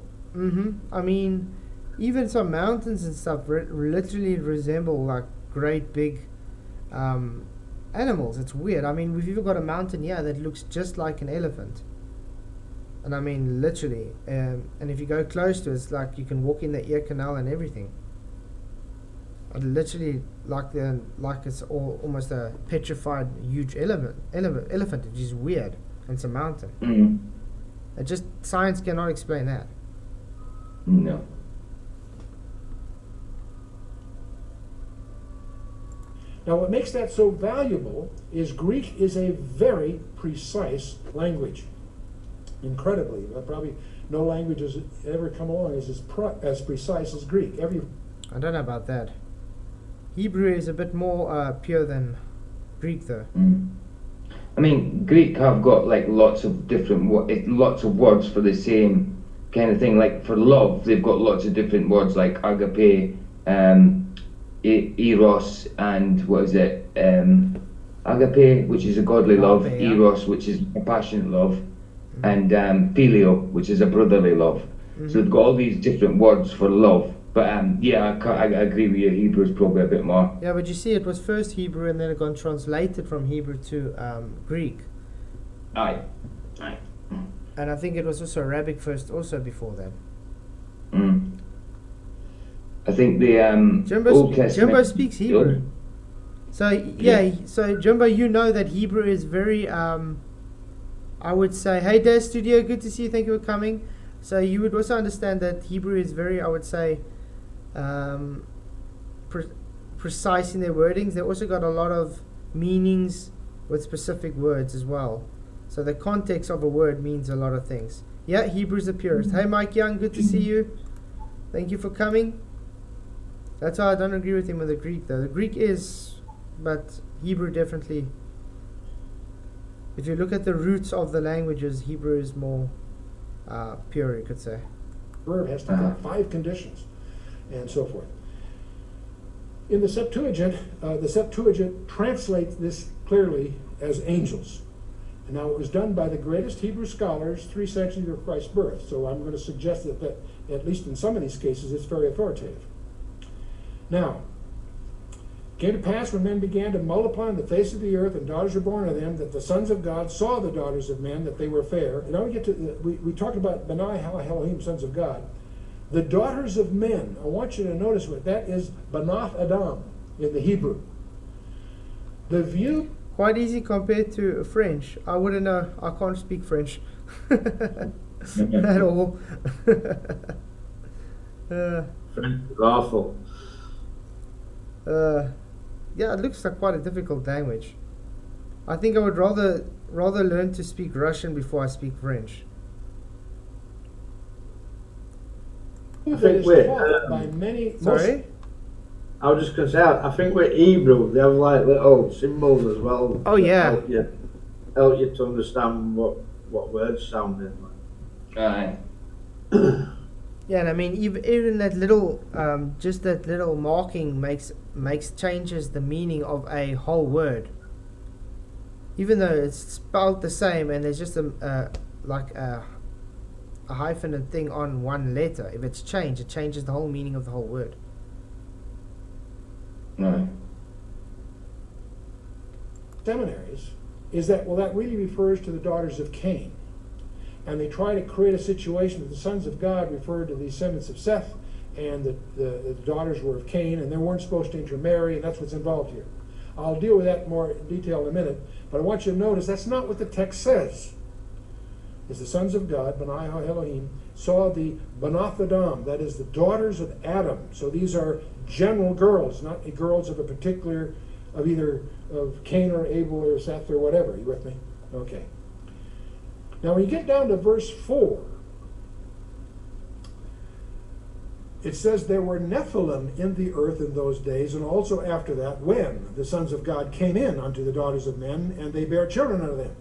S2: I mean, even some mountains and stuff literally resemble like great big animals. It's weird. I mean, we've even got a mountain here that looks just like an elephant. And I mean, literally. And if you go close to it, it's like you can walk in the ear canal and everything. Literally, like it's almost a petrified huge elephant, which is weird. And it's a mountain. It just, science cannot explain that.
S1: No.
S4: Now, what makes that so valuable is Greek is a very precise language. Incredibly. Probably no language has ever come along as precise as Greek.
S2: I don't know about that. Hebrew is a bit more pure than Greek, though.
S1: I mean, Greek have got like lots of words for the same kind of thing. Like for love, they've got lots of different words like agape, eros, and what is it? Agape, which is a godly love.
S2: Yeah.
S1: Eros, which is a passionate love, and phileo, which is a brotherly love. So they've got all these different words for love. But yeah, I agree with you. Hebrew is probably a bit more.
S2: Yeah, but you see, it was first Hebrew and then it got translated from Hebrew to Greek.
S1: Aye.
S2: And I think it was also Arabic first, also before that.
S1: I think the Old Testament.
S2: Jumbo speaks Hebrew. So yeah, so Jumbo, you know that Hebrew is very. I would say, hey, Des Studio, good to see you. Thank you for coming. So you would also understand that Hebrew is very, I would say, precise in their wordings. They also got a lot of meanings with specific words as well. So the context of a word means a lot of things. Yeah, Hebrew's the purest. Hey, Mike Young, good to see you. Thank you for coming. That's why I don't agree with him with the Greek, though. The Greek is, but Hebrew definitely. If you look at the roots of the languages, Hebrew is more pure, you could say.
S4: Verb has to have 5 conditions, and so forth. In the Septuagint translates this clearly as angels. And now it was done by the greatest Hebrew scholars 3 centuries before Christ's birth. So I'm going to suggest that at least in some of these cases, it's very authoritative. Now, it came to pass when men began to multiply on the face of the earth, and daughters were born of them, that the sons of God saw the daughters of men, that they were fair. And now we get to, we talked about Benai Elohim, sons of God. The daughters of men, I want you to notice what that is, Banath Adam in the Hebrew. The view...
S2: Quite easy compared to French. I wouldn't know. I can't speak French at all.
S3: French is awful.
S2: Yeah, it looks like quite a difficult language. I think I would rather learn to speak Russian before I speak French.
S3: I think
S4: by many.
S2: Sorry?
S3: I was just going to say, I think with Hebrew, they have like little symbols as well.
S2: Oh, yeah.
S3: Help you to understand what words sound in.
S1: Aye.
S2: Yeah, and I mean, even that little, just that little marking changes the meaning of a whole word. Even though it's spelled the same, and there's just a hyphenate thing on one letter. If it's changed, it changes the whole meaning of the whole word.
S1: No.
S4: Seminaries is that, well, that really refers to the daughters of Cain. And they try to create a situation that the sons of God referred to the descendants of Seth, and the daughters were of Cain, and they weren't supposed to intermarry, and that's what's involved here. I'll deal with that more in detail in a minute, but I want you to notice that's not what the text says. It's the sons of God, Benai Elohim, saw the Banath Adam, that is the daughters of Adam. So these are general girls, not girls of a particular of either of Cain or Abel or Seth or whatever. You with me? Okay. Now when you get down to verse 4, it says there were Nephilim in the earth in those days, and also after that, when the sons of God came in unto the daughters of men, and they bare children unto them.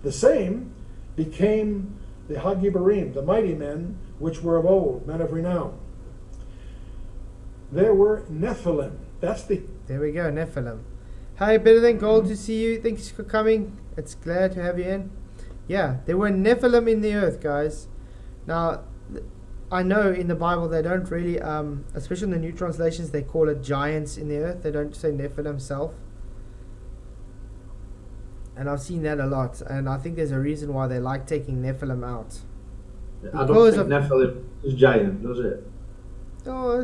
S4: The same became the Hagibarim, the mighty men, which were of old, men of renown. There were Nephilim. That's the...
S2: There we go, Nephilim. Hi, Better Than Gold to see you. Thanks for coming. It's glad to have you in. Yeah, there were Nephilim in the earth, guys. Now, I know in the Bible they don't really, especially in the new translations, they call it giants in the earth. They don't say Nephilim self. And I've seen that a lot. And I think there's a reason why they like taking Nephilim out.
S3: I don't think Nephilim is giant, does it?
S2: Oh,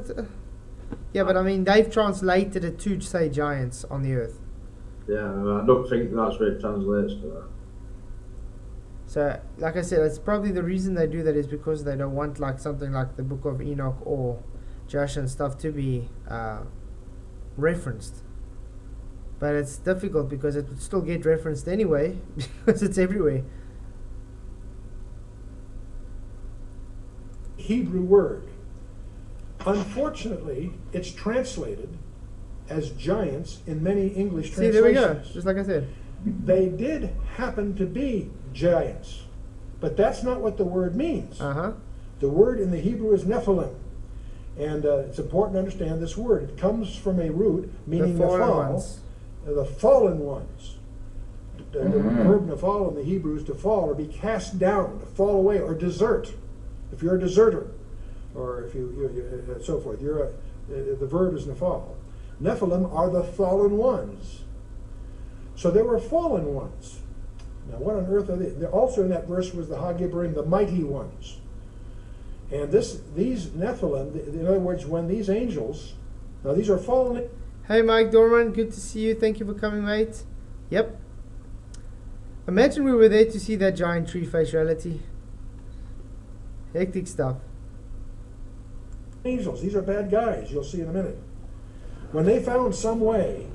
S2: yeah, but I mean, they've translated it to say giants on the earth.
S3: Yeah, I don't think that's where it translates to that.
S2: So, like I said, it's probably the reason they do that is because they don't want like something like the Book of Enoch or Josh and stuff to be referenced. But it's difficult because it would still get referenced anyway because it's everywhere.
S4: Hebrew word. Unfortunately, it's translated as giants in many English translations.
S2: See, there we go. Just like I said.
S4: They did happen to be giants, but that's not what the word means. The word in the Hebrew is Nephilim, and it's important to understand this word. It comes from a root meaning
S2: The fallen
S4: Nephal,
S2: ones.
S4: the fallen ones. The verb Nephal in the Hebrew is to fall or be cast down, to fall away, or desert. If you're a deserter, or if you so forth, the verb is Nephal. Nephilim are the fallen ones. So there were fallen ones. Now, what on earth are they? Also in that verse was the Hagibarim, the mighty ones. And these Nephilim, in other words, when these angels, now these are fallen.
S2: Hey, Mike Dorman, good to see you. Thank you for coming, mate. Yep. Imagine we were there to see that giant tree face reality. Hectic stuff.
S4: Angels, these are bad guys, you'll see in a minute. When they found some way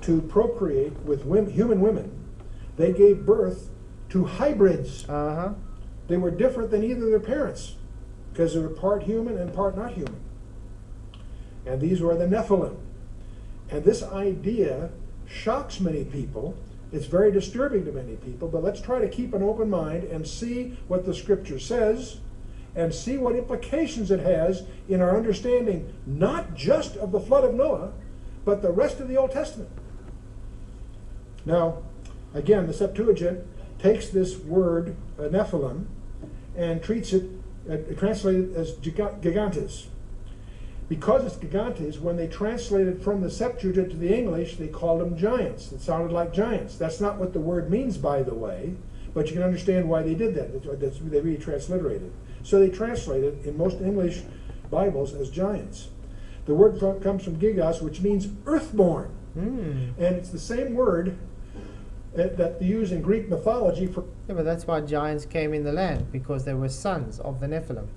S4: to procreate with human women, they gave birth to hybrids. They were different than either of their parents because they were part human and part not human. And these were the Nephilim. And this idea shocks many people. It's very disturbing to many people, but let's try to keep an open mind and see what the scripture says and see what implications it has in our understanding, not just of the flood of Noah, but the rest of the Old Testament. Now, again, the Septuagint takes this word, Nephilim, and treats it, translated as gigantes. Because it's gigantes, when they translated from the Septuagint to the English, they called them giants. It sounded like giants. That's not what the word means, by the way, but you can understand why they did that. They really transliterated. So they translated in most English Bibles as giants. The word comes from gigas, which means earthborn. And it's the same word that they use in Greek mythology for...
S2: Yeah, but that's why giants came in the land, because they were sons of the Nephilim.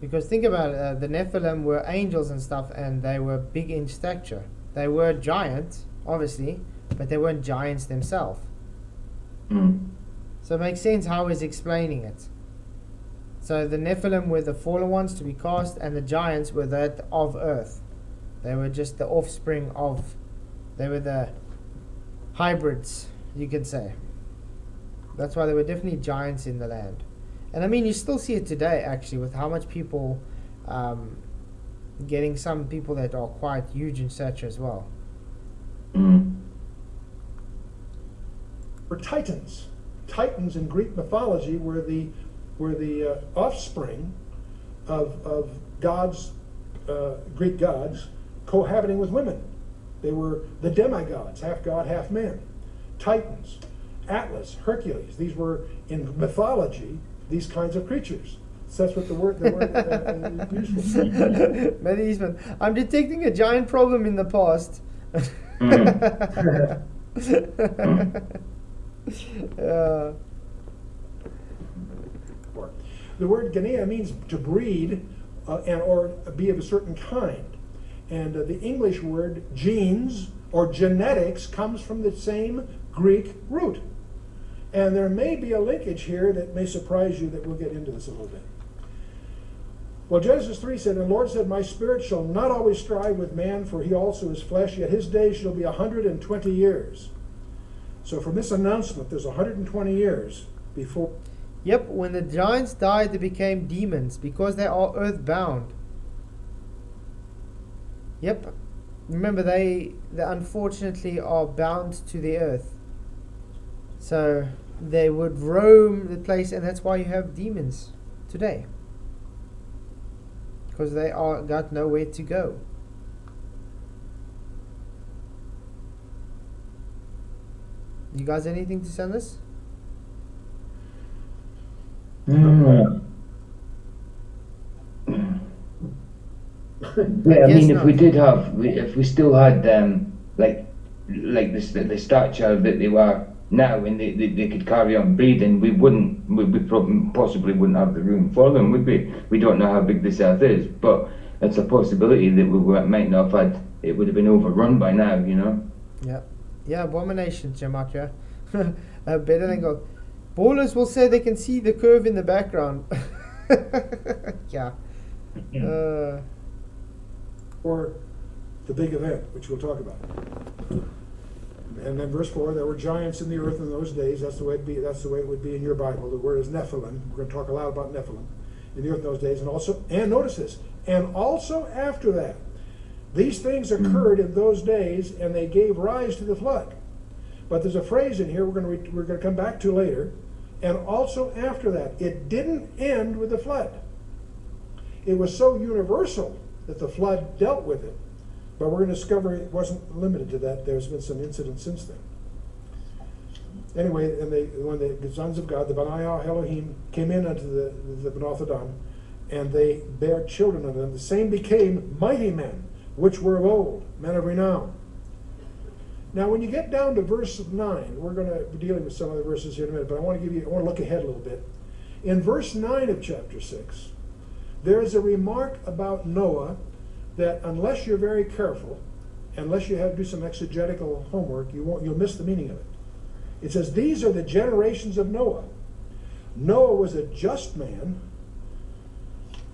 S2: Because think about it, the Nephilim were angels and stuff, and they were big in stature. They were giants, obviously, but they weren't giants themselves. So it makes sense how he's explaining it. So the Nephilim were the fallen ones to be cast, and the giants were that of earth. They were just the offspring of... They were the hybrids, you could say. That's why there were definitely giants in the land. And I mean, you still see it today, actually, with how much people getting some people that are quite huge in stature as well.
S4: For titans. Titans in Greek mythology were the offspring of gods, Greek gods, cohabiting with women. They were the demigods, half god, half man. Titans, Atlas, Hercules. These were in mythology these kinds of creatures. So that's what the word used for.
S2: Matthew Eastman, I'm detecting a giant problem in the past.
S4: The word genea means to breed or be of a certain kind. And the English word genes or genetics comes from the same Greek root. And there may be a linkage here that may surprise you that we'll get into this a little bit. Well, Genesis 3 said, "And the Lord said, My spirit shall not always strive with man, for he also is flesh, yet his days shall be 120 years. So from this announcement, there's 120 years before.
S2: Yep, when the giants died, they became demons because they are earthbound. Yep. Remember, they unfortunately are bound to the earth. So they would roam the place, and that's why you have demons today. Because they are got nowhere to go. You guys anything to say on this?
S1: Yeah, I mean,
S2: not.
S1: if we still had like the stature that they were now, and they could carry on breeding, we possibly wouldn't have the room for them, would we? We don't know how big this earth is, but it's a possibility that we might not have had. It would have been overrun by now, you know.
S2: Yeah, abomination, Gematria. Better than go. Ballers will say they can see the curve in the background. Yeah.
S4: Or the big event, which we'll talk about. And then verse 4, there were giants in the earth in those days. That's the way it would be in your Bible. The word is Nephilim. We're going to talk a lot about Nephilim in the earth in those days. And notice this, and also after that, these things occurred in those days, and they gave rise to the flood. But there's a phrase in here we're going to come back to later. And also after that, it didn't end with the flood. It was so universal that the flood dealt with it. But we're going to discover it wasn't limited to that. There's been some incidents since then. Anyway, and when the sons of God, the Benaiah Elohim, came in unto the Benoth Adam, and they bare children unto them, the same became mighty men, which were of old, men of renown. Now, when you get down to verse 9, we're going to be dealing with some other verses here in a minute, but I want to look ahead a little bit. In verse 9 of chapter 6, there is a remark about Noah that unless you're very careful, unless you have to do some exegetical homework, you'll miss the meaning of it. It says, "These are the generations of Noah. Noah was a just man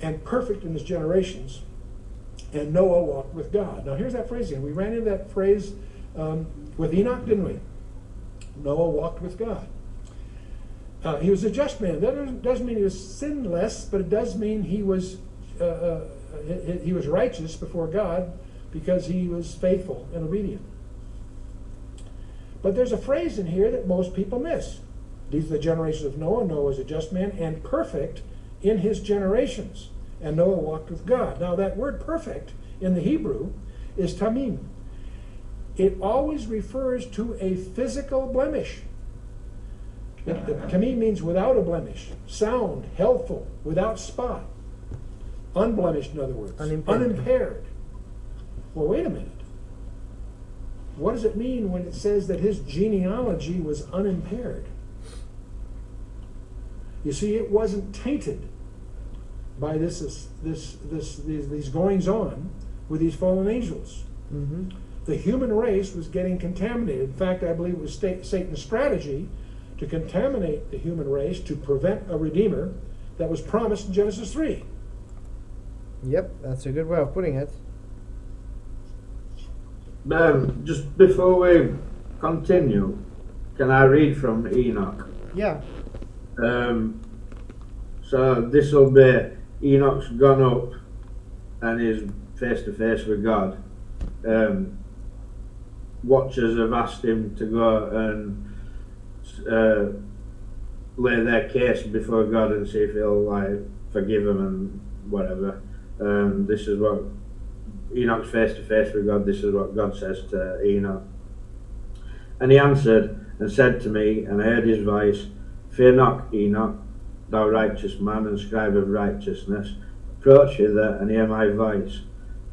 S4: and perfect in his generations, and Noah walked with God." Now here's that phrase again. We ran into that phrase with Enoch, didn't we? Noah walked with God. He was a just man. That doesn't mean he was sinless, but it does mean he was righteous before God because he was faithful and obedient. But there's a phrase in here that most people miss. These are the generations of Noah. Noah was a just man and perfect in his generations. And Noah walked with God. Now that word perfect in the Hebrew is tamim. It always refers to a physical blemish. Tamim means without a blemish, sound, healthful, without spot, unblemished, in other words, unimpaired. Well, wait a minute. What does it mean when it says that his genealogy was unimpaired? You see, it wasn't tainted by these goings on with these fallen angels.
S2: Mm-hmm.
S4: The human race was getting contaminated. In fact, I believe it was Satan's strategy to contaminate the human race to prevent a redeemer that was promised in Genesis 3.
S2: Yep, that's a good way of putting it.
S3: Just before we continue, can I read from Enoch?
S2: Yeah.
S3: So this will be Enoch's gone up and is face to face with God. Watchers have asked him to go and lay their case before God and see if he'll forgive them and whatever. This is what Enoch's face to face with God. This is what God says to Enoch. And he answered and said to me, and I heard his voice, "Fear not, Enoch, thou righteous man and scribe of righteousness. Approach hither and hear my voice,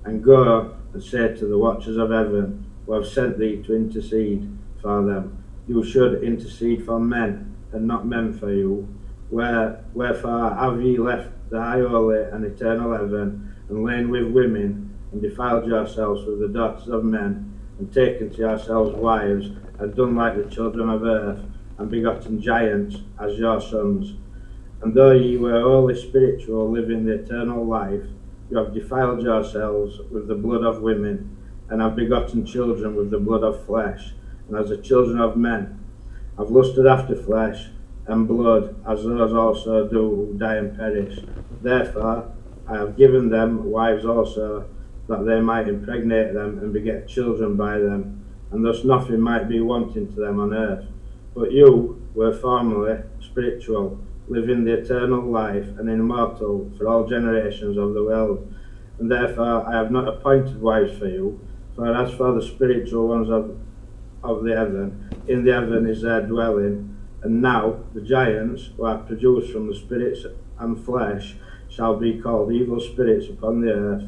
S3: and go and say to the watchers of heaven, who have sent thee to intercede for them, you should intercede for men, and not men for you. Wherefore have ye left the high holy and eternal heaven, and lain with women, and defiled yourselves with the daughters of men, and taken to yourselves wives, and done like the children of earth, and begotten giants as your sons. And though ye were wholly spiritual, living the eternal life, you have defiled yourselves with the blood of women, and have begotten children with the blood of flesh, and as the children of men have lusted after flesh and blood, as those also do who die and perish. Therefore I have given them wives also, that they might impregnate them and beget children by them, and thus nothing might be wanting to them on earth. But you were formerly spiritual, living the eternal life, and immortal for all generations of the world. And therefore I have not appointed wives for you, for as for the spiritual ones of the heaven, in the heaven is their dwelling. And now the giants, who are produced from the spirits and flesh, shall be called evil spirits upon the earth,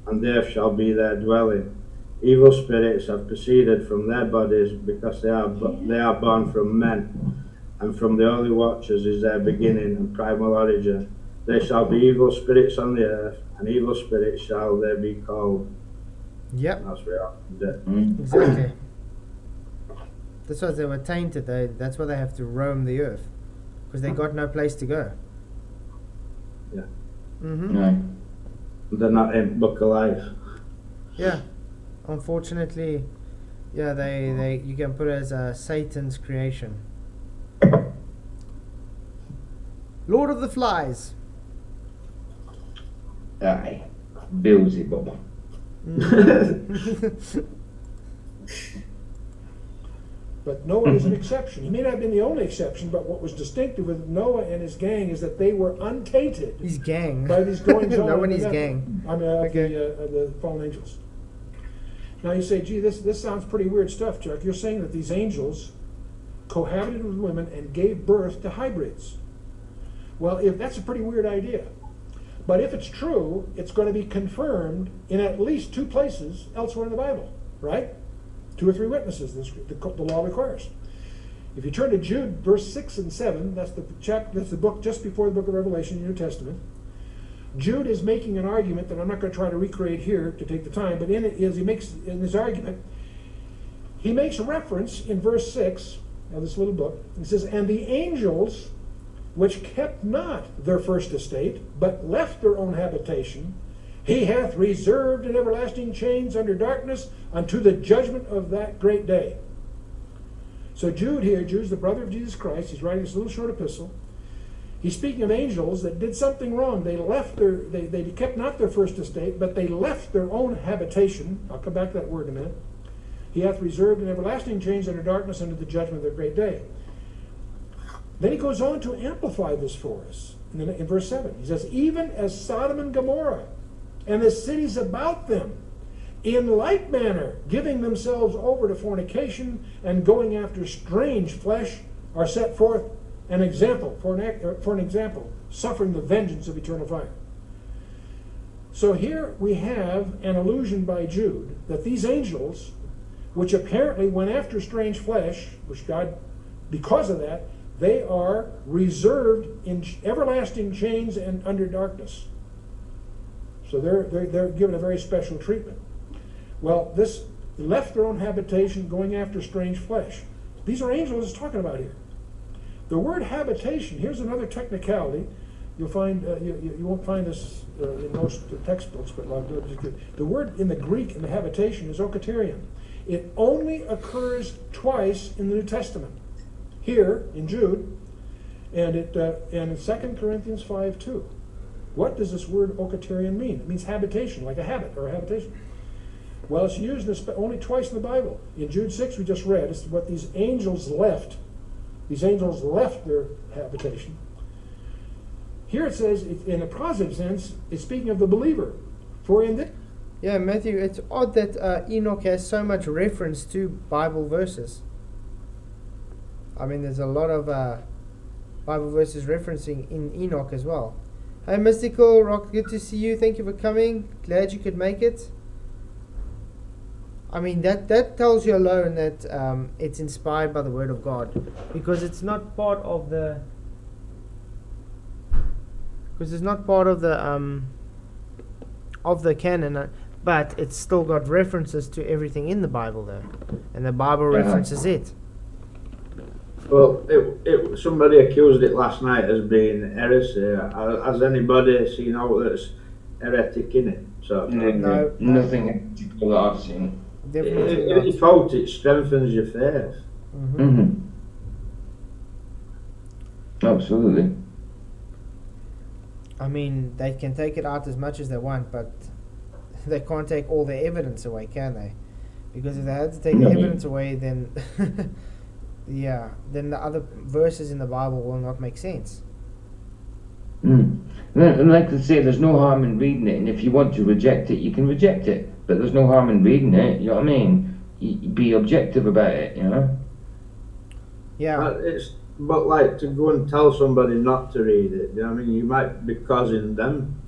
S3: and the earth shall be their dwelling. Evil spirits have proceeded from their bodies, because they are born from men, and from the holy watchers is their beginning and primal origin. They shall be evil spirits on the earth, and evil spirits shall they be called.
S2: Yep.
S3: That's where
S2: Exactly. That's why they were tainted. That's why they have to roam the earth, because they got no place to go.
S3: Yeah.
S1: No.
S3: They're not in Book of Life.
S2: Yeah. Unfortunately, yeah, they you can put it as Satan's creation. Lord of the Flies.
S1: Aye. Beelzebub.
S4: But Noah is an exception. He may not have been the only exception, but what was distinctive with Noah and his gang is that they were untainted
S2: His gang.
S4: by these goings on.
S2: Noah and
S4: of
S2: his
S4: the
S2: gang.
S4: I mean,
S2: Okay.
S4: the fallen angels. Now you say, gee, this sounds pretty weird stuff, Chuck. You're saying that these angels cohabited with women and gave birth to hybrids. Well, if that's a pretty weird idea. But if it's true, it's going to be confirmed in at least 2 places elsewhere in the Bible, right? 2 or 3 witnesses the law requires. If you turn to Jude, verse 6 and 7, that's the book just before the book of Revelation in the New Testament. Jude is making an argument that I'm not going to try to recreate here to take the time, but in his argument, he makes a reference in verse 6 of this little book. He says, "And the angels which kept not their first estate, but left their own habitation, he hath reserved in everlasting chains under darkness unto the judgment of that great day." So Jude's the brother of Jesus Christ. He's writing this little short epistle. He's speaking of angels that did something wrong. They kept not their first estate, but they left their own habitation. I'll come back to that word in a minute. He hath reserved in everlasting chains under darkness unto the judgment of the great day. Then he goes on to amplify this for us in verse 7. He says, "Even as Sodom and Gomorrah and the cities about them, in like manner, giving themselves over to fornication and going after strange flesh, are set forth an example for an example, suffering the vengeance of eternal fire." So here we have an allusion by Jude that these angels, which apparently went after strange flesh, which God, because of that, they are reserved in everlasting chains and under darkness. So they're given a very special treatment. Well, this left their own habitation, going after strange flesh. These are angels it's talking about here. The word habitation, here's another technicality. You'll find you won't find this in most textbooks, but the word in the Greek in the habitation is okaterion. It only occurs twice in the New Testament. Here in Jude, and in 2 Corinthians 5:2. What does this word okaterion mean? It means habitation, like a habit or a habitation. Well, it's used only twice in the Bible. In Jude 6, we just read, it's what these angels left. These angels left their habitation. Here it says, in a positive sense, it's speaking of the believer. For in this...
S2: Yeah, Matthew, it's odd that Enoch has so much reference to Bible verses. I mean, there's a lot of Bible verses referencing in Enoch as well. Hey, Mystical Rock, good to see you. Thank you for coming. Glad you could make it. I mean, that tells you alone that it's inspired by the Word of God, because it's not part of the canon. but it's still got references to everything in the Bible, though, and the Bible references it.
S3: Well, somebody accused it last night as being heresy. Has anybody seen out that's heretic in it? So
S2: No.
S1: Nothing in particular that I've seen.
S2: Definitely
S3: if you
S2: not.
S3: fault it strengthens your faith.
S1: Absolutely.
S2: I mean, they can take it out as much as they want, but they can't take all the evidence away, can they? Because if they had to take the evidence away, then then the other verses in the Bible will not make sense.
S1: And like I say, there's no harm in reading it, and if you want to reject it, you can reject it. But there's no harm in reading it. You know what I mean? Be objective about it. You know.
S2: Yeah.
S3: But like to go and tell somebody not to read it, you know what I mean? You might be causing them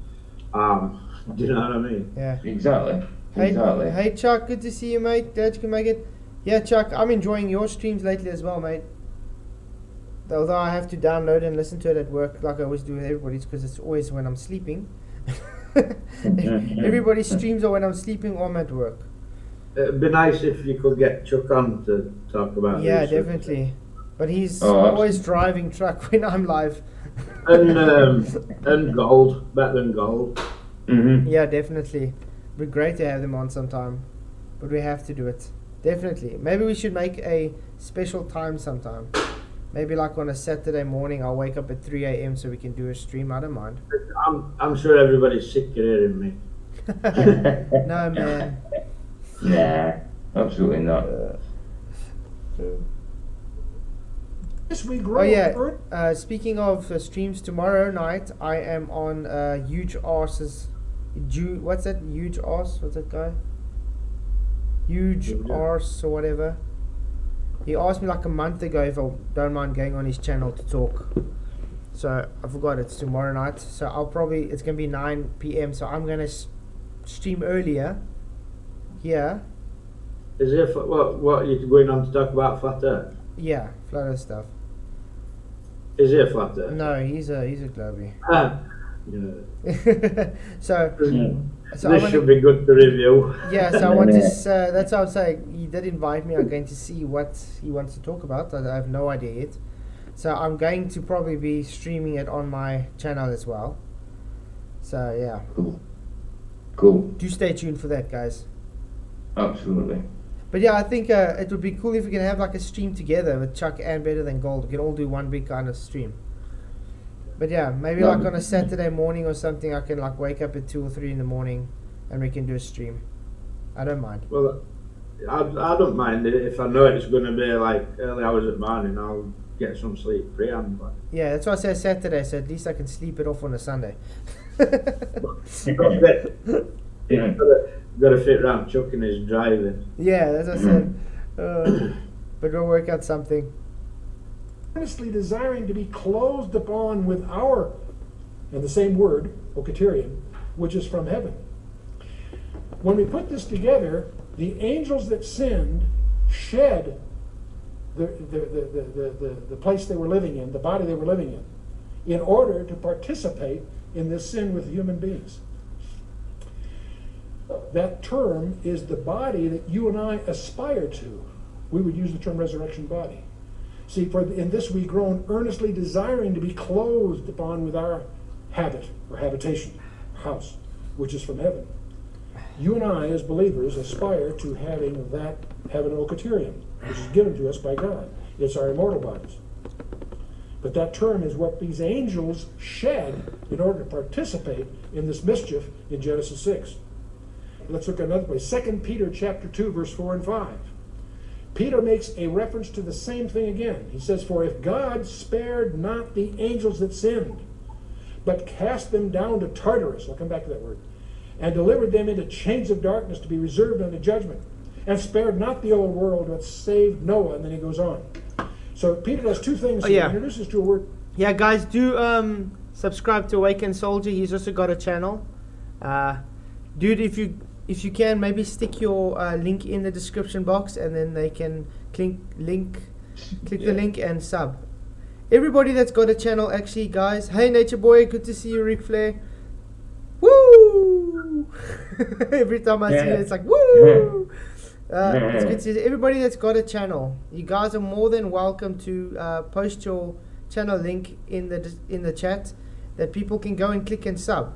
S3: harm. Do you know what I mean?
S2: Yeah.
S1: Exactly.
S2: Hey Chuck, good to see you, mate. Glad you can make it. Yeah, Chuck, I'm enjoying your streams lately as well, mate. Although I have to download and listen to it at work, like I always do with everybody's, because it's always when I'm sleeping. Everybody's streams are when I'm sleeping or I'm at work.
S3: It'd be nice if you could get Chuck on to talk about
S2: Yeah,
S3: this.
S2: Definitely. But he's always driving truck when I'm live.
S3: And gold, better than gold.
S2: Yeah, definitely. It'd be great to have them on sometime, but we have to do it. Definitely. Maybe we should make a special time sometime. Maybe like on a Saturday morning, I'll wake up at 3 a.m. so we can do a stream. I don't mind.
S3: I'm sure everybody's sick of hearing me.
S2: No, man.
S1: Nah, absolutely not.
S4: Yes, we grow.
S2: Oh yeah. Speaking of streams, tomorrow night I am on Huge Arse's. What's that? Huge Arse? What's that guy? Huge Arse or whatever. He asked me like a month ago if I don't mind going on his channel to talk. So I forgot it's tomorrow night. So it's gonna be 9 p.m. So I'm gonna stream earlier. Yeah.
S3: Is it what are you going on to talk about flat Earth?
S2: Yeah, flat Earth stuff.
S3: Is he a flat Earth?
S2: No, he's a globie.
S3: Yeah.
S2: So
S3: This should be good to review.
S2: Yeah, so I want to. That's how I'm saying. He did invite me. I'm going to see what he wants to talk about. I have no idea yet. So I'm going to probably be streaming it on my channel as well. So yeah.
S1: Cool.
S2: Do stay tuned for that, guys.
S1: Absolutely.
S2: But yeah, I think it would be cool if we can have like a stream together with Chuck and Better Than Gold. We can all do one big kind of stream. But yeah, maybe like on a Saturday morning or something, I can like wake up at 2 or 3 in the morning and we can do a stream. I don't mind.
S3: Well, I don't mind it. If I know it's going to be like early hours at morning, I'll get some sleep pre-hand.
S2: Yeah, that's why I say Saturday, so at least I can sleep it off on a Sunday.
S1: Yeah.
S3: Got to fit around Chuck and his driving.
S2: Yeah, as I said. But we'll work out something.
S4: Earnestly desiring to be clothed upon with our, and the same word, okaterion, which is from heaven. When we put this together, the angels that sinned shed the place they were living in, the body they were living in order to participate in this sin with human beings. That term is the body that you and I aspire to. We would use the term resurrection body. See, in this we groan, earnestly desiring to be clothed upon with our habit or habitation, house, which is from heaven. You and I, as believers, aspire to having an okaterion, which is given to us by God. It's our immortal bodies. But that term is what these angels shed in order to participate in this mischief in Genesis 6. Let's look at another place. 2 Peter chapter 2, verse 4 and 5. Peter makes a reference to the same thing again. He says, "For if God spared not the angels that sinned, but cast them down to Tartarus," I'll come back to that word, "and delivered them into chains of darkness to be reserved unto judgment, and spared not the old world, but saved Noah," and then he goes on. So Peter does two things. He introduces to a word.
S2: Yeah, guys, do subscribe to Awakened Soldier. He's also got a channel. Dude, if you can, maybe stick your link in the description box, and then they can click the link and sub. Everybody that's got a channel, actually, guys. Hey, Nature Boy, good to see you, Ric Flair. Woo! Every time I see
S1: Yeah.
S2: it, it's like woo. It's good to see everybody that's got a channel. You guys are more than welcome to post your channel link in the chat, that people can go and click and sub.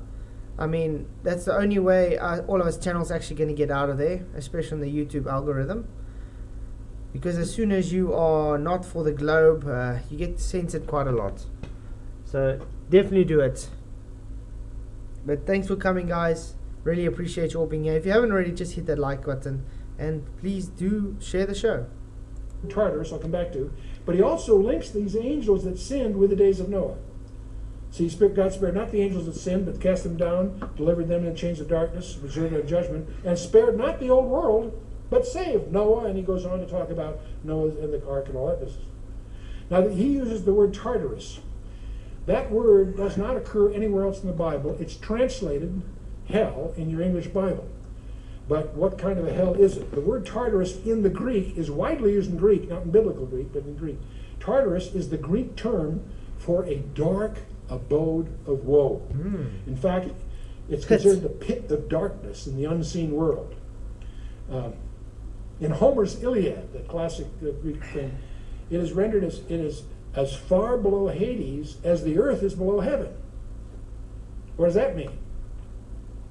S2: I mean, that's the only way all of us channels actually going to get out of there, especially on the YouTube algorithm. Because as soon as you are not for the globe, you get censored quite a lot. So definitely do it. But thanks for coming, guys. Really appreciate you all being here. If you haven't already, just hit that like button. And please do share the show.
S4: Tartarus, I'll come back to. But he also links these angels that sinned with the days of Noah. See, God spared not the angels that sinned, but cast them down, delivered them in the chains of darkness, reserved their judgment, and spared not the old world, but saved Noah. And he goes on to talk about Noah and the ark and all that. Now, he uses the word Tartarus. That word does not occur anywhere else in the Bible. It's translated hell in your English Bible. But what kind of a hell is it? The word Tartarus in the Greek is widely used in Greek, not in biblical Greek, but in Greek. Tartarus is the Greek term for a dark abode of woe. In fact, it's considered the pit of darkness in the unseen world. In Homer's Iliad, the classic Greek thing, it is rendered as it is as far below Hades as the earth is below heaven. What does that mean?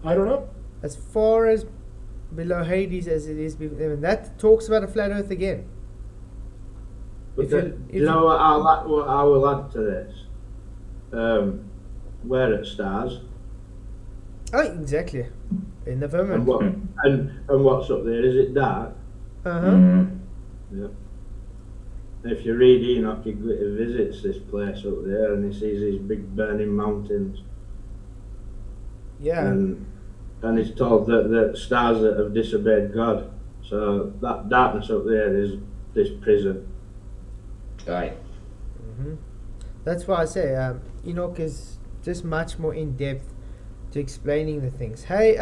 S4: I don't know.
S2: As far as below Hades as it is below heaven. That talks about a flat earth again.
S3: But you know what I will add to this? Where it stars.
S2: Oh, exactly. In the firmament.
S3: And what's up there? Is it dark? Yeah. If you read Enoch, he visits this place up there and he sees these big burning mountains.
S2: Yeah.
S3: And he's told that stars that have disobeyed God. So that darkness up there is this prison.
S1: Right.
S2: That's why I say Enoch is just much more in depth to explaining the things. Hey,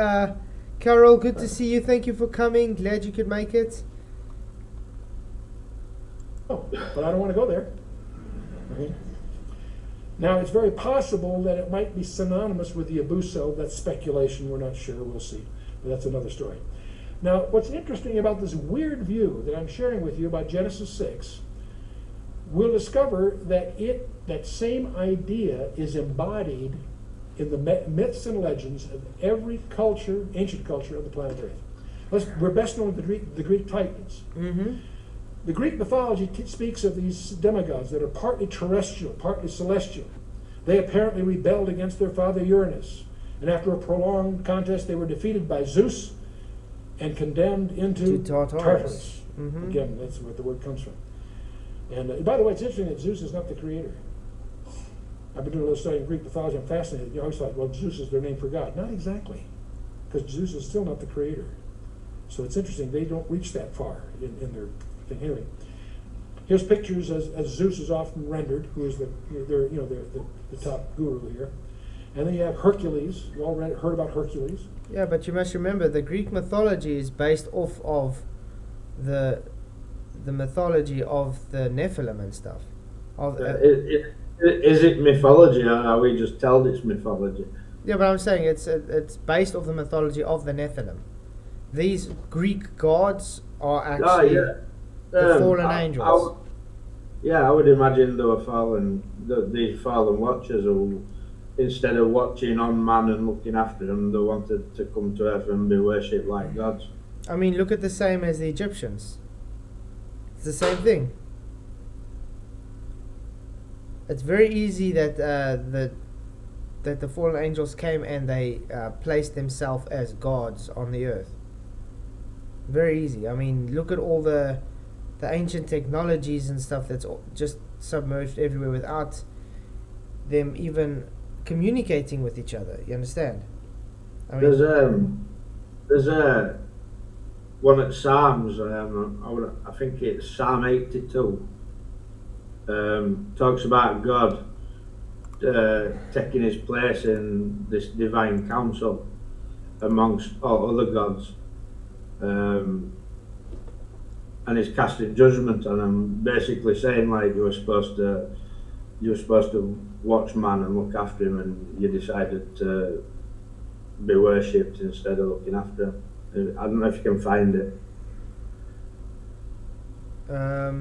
S2: Carol, good to see you. Thank you for coming. Glad you could make it.
S4: Oh, but I don't want to go there. Okay. Now, it's very possible that it might be synonymous with the Abuso. That's speculation. We're not sure. We'll see. But that's another story. Now, what's interesting about this weird view that I'm sharing with you about Genesis 6, we'll discover that that same idea is embodied in the myths and legends of every culture, ancient culture of the planet Earth. We're best known for the Greek Titans. The Greek mythology speaks of these demigods that are partly terrestrial, partly celestial. They apparently rebelled against their father Uranus, and after a prolonged contest, they were defeated by Zeus and condemned into Tartarus. Again, that's where the word comes from. And by the way, it's interesting that Zeus is not the creator. I've been doing a little study in Greek mythology. I'm fascinated. You always thought, well, Zeus is their name for God. Not exactly, because Zeus is still not the creator. So it's interesting. They don't reach that far in their thing. Anyway, here's pictures as Zeus is often rendered, who is the top guru here. And then you have Hercules. You all heard about Hercules.
S2: Yeah, but you must remember the Greek mythology is based off of the mythology of the Nephilim and stuff.
S3: Is it mythology, or are we just told it's mythology?
S2: Yeah, but I'm saying it's based off the mythology of the Nephilim. These Greek gods are actually the fallen angels.
S3: I would imagine they were these fallen watchers who, instead of watching on man and looking after them, they wanted to come to earth and be worshipped like gods.
S2: I mean, look at the same as the Egyptians. It's the same thing. It's very easy that the fallen angels came and they placed themselves as gods on the earth. Very easy. I mean, look at all the ancient technologies and stuff that's just submerged everywhere without them even communicating with each other. You understand? I mean,
S3: there's one at Psalms. I think it's Psalm 82. Talks about God taking his place in this divine council amongst all other gods, and he's casting judgment on them, basically saying like you were supposed to watch man and look after him, and you decided to be worshipped instead of looking after them. I don't know if you can find it. I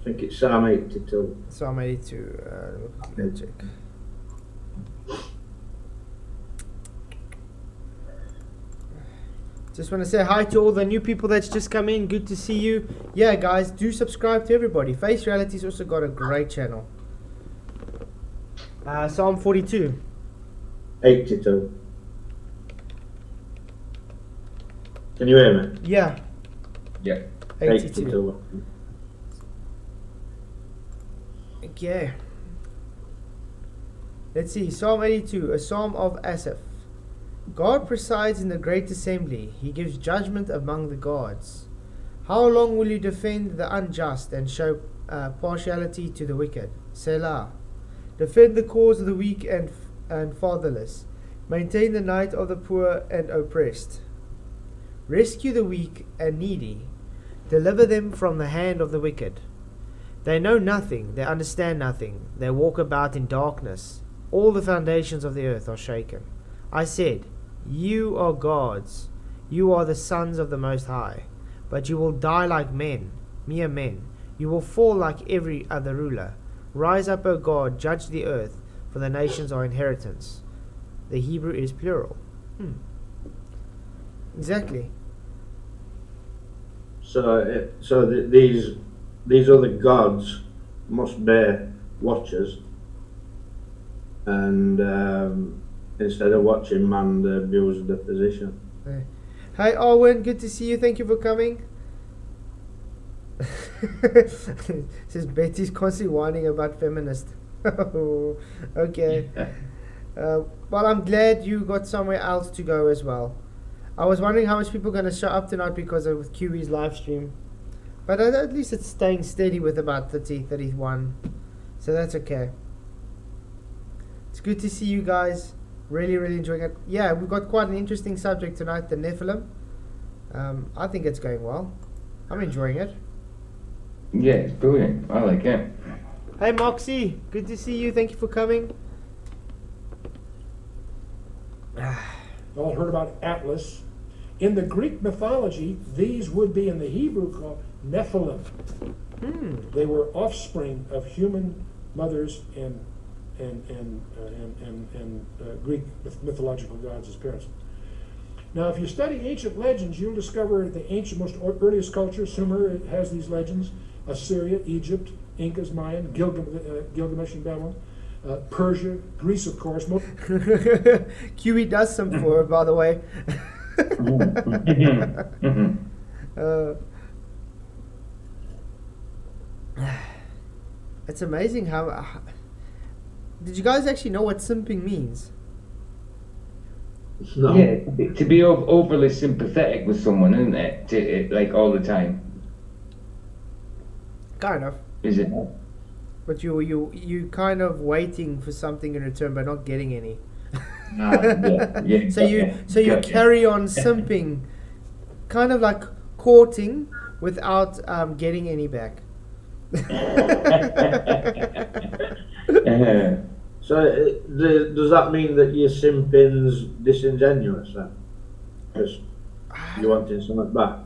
S3: think it's Psalm 82.
S2: Psalm 82. Let's check. Just want to say hi to all the new people that's just come in. Good to see you. Yeah, guys, do subscribe to everybody. Face Reality's also got a great channel. Psalm 42.
S3: 82. Can you hear me?
S2: Yeah,
S1: Yeah.
S2: 82. Okay. Let's see. Psalm 82, a psalm of Asaph. God presides in the great assembly. He gives judgment among the gods. How long will you defend the unjust and show partiality to the wicked? Selah. Defend the cause of the weak and fatherless. Maintain the right of the poor and oppressed. Rescue the weak and needy. Deliver them from the hand of the wicked. They know nothing, they understand nothing. They walk about in darkness. All the foundations of the earth are shaken. I said, you are gods. You are the sons of the Most High. But you will die like men, mere men. You will fall like every other ruler. Rise up, O God, judge the earth, for the nations are inheritance. The Hebrew is plural. Exactly.
S3: These other gods must bear watchers, and instead of watching man, they abuse the position.
S2: Hi Owen, good to see you. Thank you for coming. Says Betty's constantly whining about feminist. Okay. Well, I'm glad you got somewhere else to go as well. I was wondering how much people are going to show up tonight because of QE's live stream. But at least it's staying steady with about 30, 31. So that's okay. It's good to see you guys. Really, really enjoying it. Yeah, we've got quite an interesting subject tonight, the Nephilim. I think it's going well. I'm enjoying it.
S1: Yeah, it's brilliant. I like it.
S2: Hey Moxie, good to see you. Thank you for coming.
S4: All heard about Atlas. In the Greek mythology, these would be in the Hebrew called Nephilim. They were offspring of human mothers and Greek mythological gods as parents. Now, if you study ancient legends, you'll discover the most earliest culture. Sumer has these legends. Assyria, Egypt, Incas, Mayan, Gilgamesh and Babylon, Persia, Greece, of course.
S2: QE does some for her, by the way. It's amazing how. Did you guys actually know what simping means?
S3: No.
S1: Yeah, to be overly sympathetic with someone, isn't it? Like all the time.
S2: Kind of.
S1: Is it?
S2: But you kind of waiting for something in return, but not getting any.
S1: Yeah.
S2: So you carry on simping, kind of like courting without getting any back.
S3: So does that mean that your simping's disingenuous then? Because you're wanting something back?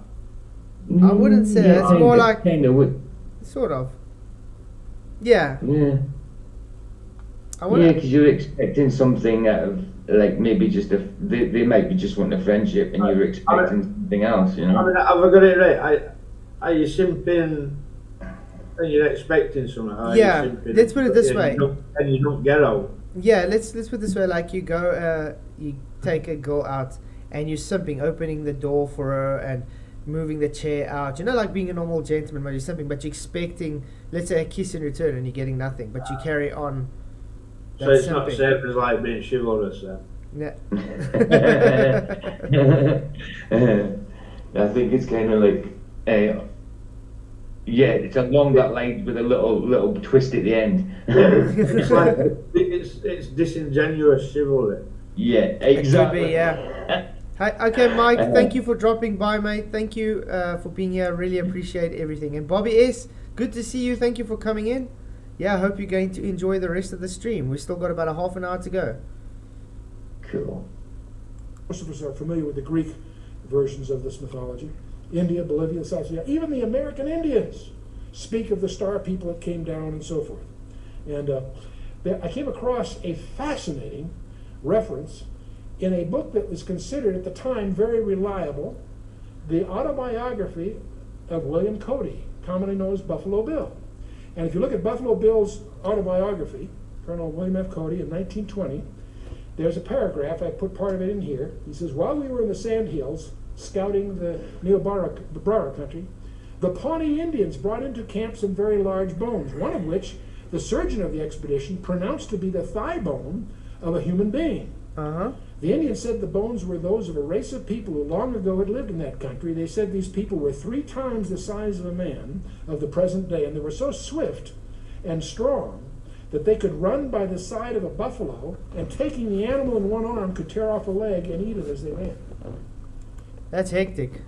S2: I wouldn't say
S1: Yeah,
S2: it's more like
S1: kind of would.
S2: sort of. Yeah.
S1: Yeah.
S2: I
S1: Yeah,
S2: wouldn't.
S1: because you're expecting something out of, like, maybe just they might be just wanting a friendship, and you're expecting something else, you know.
S3: I mean, have I got it right? Are you simping and you're expecting something? Or
S2: Yeah,
S3: are you simping
S2: let's put it this way.
S3: And you don't get out.
S2: Yeah, let's put it this way. Like you go, you take a girl out, and you're simping, opening the door for her and moving the chair out. You know, like being a normal gentleman when you're simping, but you're expecting, let's say, a kiss in return, and you're getting nothing, but you carry on.
S3: So it's not safe as like being chivalrous then.
S2: Yeah.
S1: I think it's kind of like, yeah, it's along that line with a little twist at the end.
S3: It's like it's disingenuous chivalry.
S1: Yeah,
S2: It
S1: exactly.
S2: could be, yeah. Hi, okay, Mike, thank you for dropping by, mate. Thank you for being here. Really appreciate everything. And Bobby S., good to see you. Thank you for coming in. Yeah, I hope you're going to enjoy the rest of the stream. We've still got about a half an hour to go.
S1: Cool.
S4: Most of us are familiar with the Greek versions of this mythology. India, Bolivia, South Sudan, even the American Indians speak of the star people that came down and so forth. And I came across a fascinating reference in a book that was considered at the time very reliable, the autobiography of William Cody, commonly known as Buffalo Bill. And if you look at Buffalo Bill's autobiography, Colonel William F. Cody in 1920, there's a paragraph, I put part of it in here. He says, while we were in the Sand Hills scouting the Niobrara country, the Pawnee Indians brought into camp some very large bones, one of which the surgeon of the expedition pronounced to be the thigh bone of a human being.
S2: Uh-huh.
S4: The Indians said the bones were those of a race of people who long ago had lived in that country. They said these people were 3 times the size of a man of the present day, and they were so swift and strong that they could run by the side of a buffalo, and taking the animal in one arm could tear off a leg and eat it as they ran.
S2: That's hectic.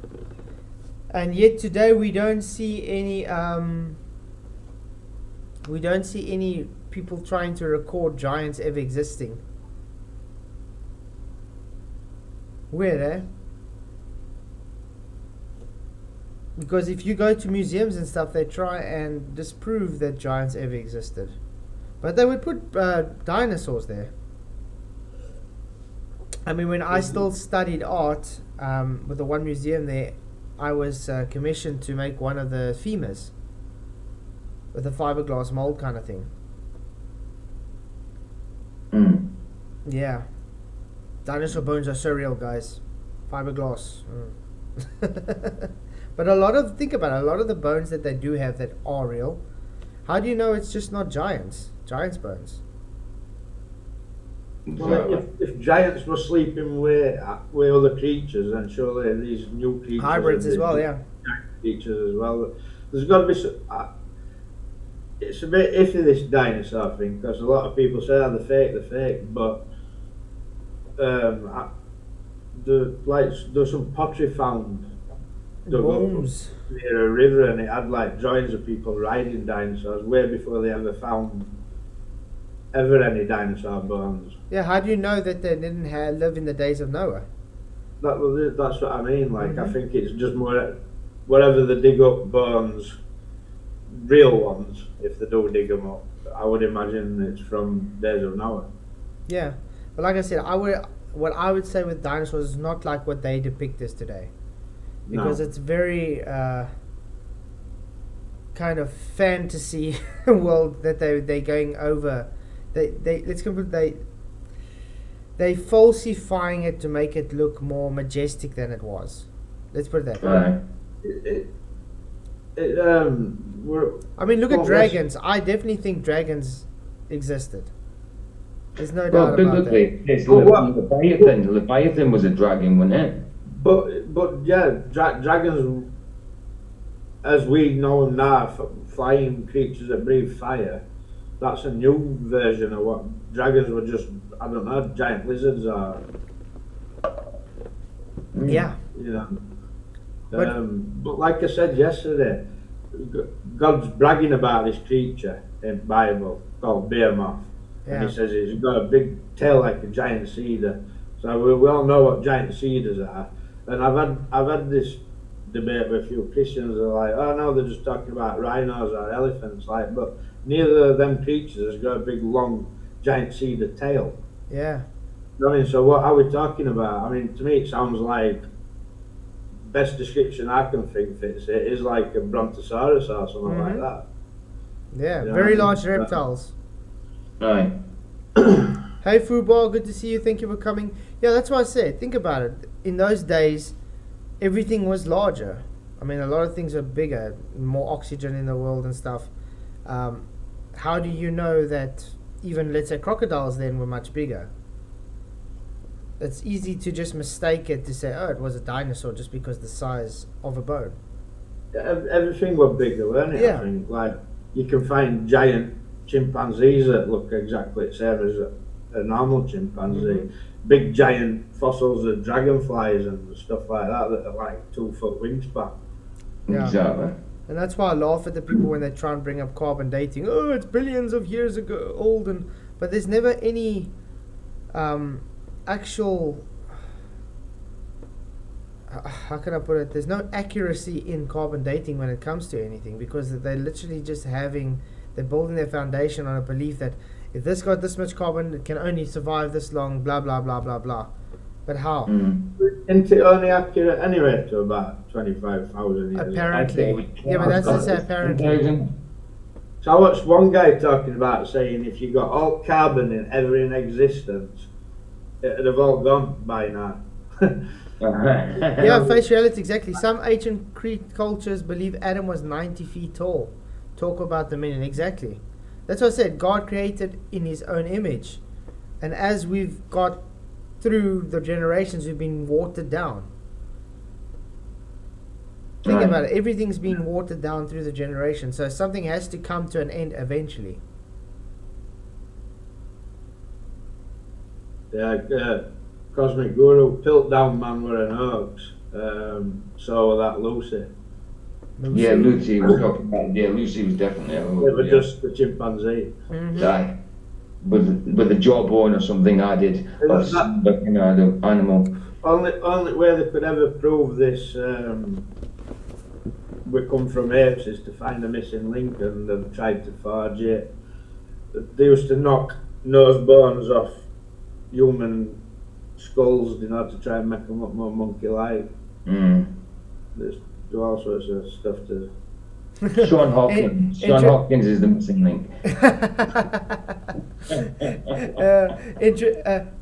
S2: And yet today we don't see any people trying to record giants ever existing. Weird, eh? Because if you go to museums and stuff, they try and disprove that giants ever existed. But they would put dinosaurs there. I mean, when I still studied art with the one museum there, I was commissioned to make one of the femurs with a fiberglass mold kind of thing.
S1: Mm.
S2: Yeah. Dinosaur bones are so real, guys. Fiberglass. But think about it, a lot of the bones that they do have that are real, how do you know it's just not giants bones?
S3: Well, if giants were sleeping with other creatures, then surely these new creatures,
S2: Hybrids as well, yeah.
S3: Creatures as well. There's got to be it's a bit iffy, this dinosaur thing, because a lot of people say, oh, they're fake, but there's some pottery found dug up near a river, and it had like drawings of people riding dinosaurs way before they ever found any dinosaur bones.
S2: Yeah, how do you know that they didn't live in the days of Noah?
S3: That's what I mean. Like, I think it's just more wherever they dig up bones, real ones, if they do dig them up, I would imagine it's from days of Noah.
S2: Yeah, but like I said, what I would say with dinosaurs is not like what they depict us today, because it's very kind of fantasy world that they're going over. They falsifying it to make it look more majestic than it was. Let's put it that way. I mean, look at dragons. I definitely think dragons existed. There's no doubt about that.
S1: It's Leviathan. Leviathan was a dragon, wasn't it?
S3: But yeah, dragons, as we know them now, flying creatures that breathe fire. That's a new version of what dragons were. Just, I don't know, giant lizards or
S2: yeah,
S3: you know. But like I said yesterday, God's bragging about this creature in the Bible called Behemoth.
S2: yeah.
S3: And he says he's got a big tail like a giant cedar. So we all know what giant cedars are. And I've had this debate with a few Christians that are like, oh no, they're just talking about rhinos or elephants, like, but neither of them creatures has got a big long giant cedar tail.
S2: Yeah.
S3: I mean, so what are we talking about? I mean, to me it sounds like, best description I can think fits it is like a brontosaurus or something like that.
S2: Yeah,
S3: You
S2: very
S3: know?
S2: large reptiles.
S1: Right.
S2: Hey Football, good to see you. Thank you for coming. Yeah, that's what I said. Think about it. In those days, everything was larger. I mean, a lot of things are bigger, more oxygen in the world and stuff. How do you know that even, let's say, crocodiles then were much bigger? It's easy to just mistake it to say, oh, it was a dinosaur just because the size of a bone.
S3: Everything was bigger, weren't it?
S2: Yeah.
S3: I think, like, you can find giant chimpanzees that look exactly the same as a normal chimpanzee. Big giant fossils of dragonflies and stuff like that are like 2 foot wingspan.
S2: Yeah.
S1: Exactly.
S2: And that's why I laugh at the people when they try and bring up carbon dating. Oh, it's billions of years ago old, but there's never any actual how can I put it? There's no accuracy in carbon dating when it comes to anything, because they're literally just they're building their foundation on a belief that if this got this much carbon, it can only survive this long, blah, blah, blah, blah, blah. But how?
S3: Isn't it only accurate anyway to about 25,000 years?
S2: Apparently. Yeah, but that's just apparently.
S3: So I watched one guy talking about saying if you got all carbon in ever in existence, it'd have all gone by now.
S2: Yeah, face reality, exactly. Some ancient Crete cultures believe Adam was 90 feet tall. Talk about the million, exactly. That's what I said. God created in his own image. And as we've got through the generations, we've been watered down. Think about it. Everything's been watered down through the generations. So something has to come to an end eventually.
S3: Yeah, Cosmic Guru, Piltdown Man were an hoax. So that Lucy.
S1: Yeah, Lucy was talking about. Yeah, Lucy was definitely a hoax.
S3: They were just the chimpanzee.
S1: Aye. With a jawbone or something added, or some other animal.
S3: Only way they could ever prove this we come from apes is to find a missing link, and they've tried to forge it. They used to knock nose bones off human skulls in order to try and make them look more monkey-like. They do all sorts of stuff to...
S1: Sean Hawkins. Sean Hawkins is the missing link.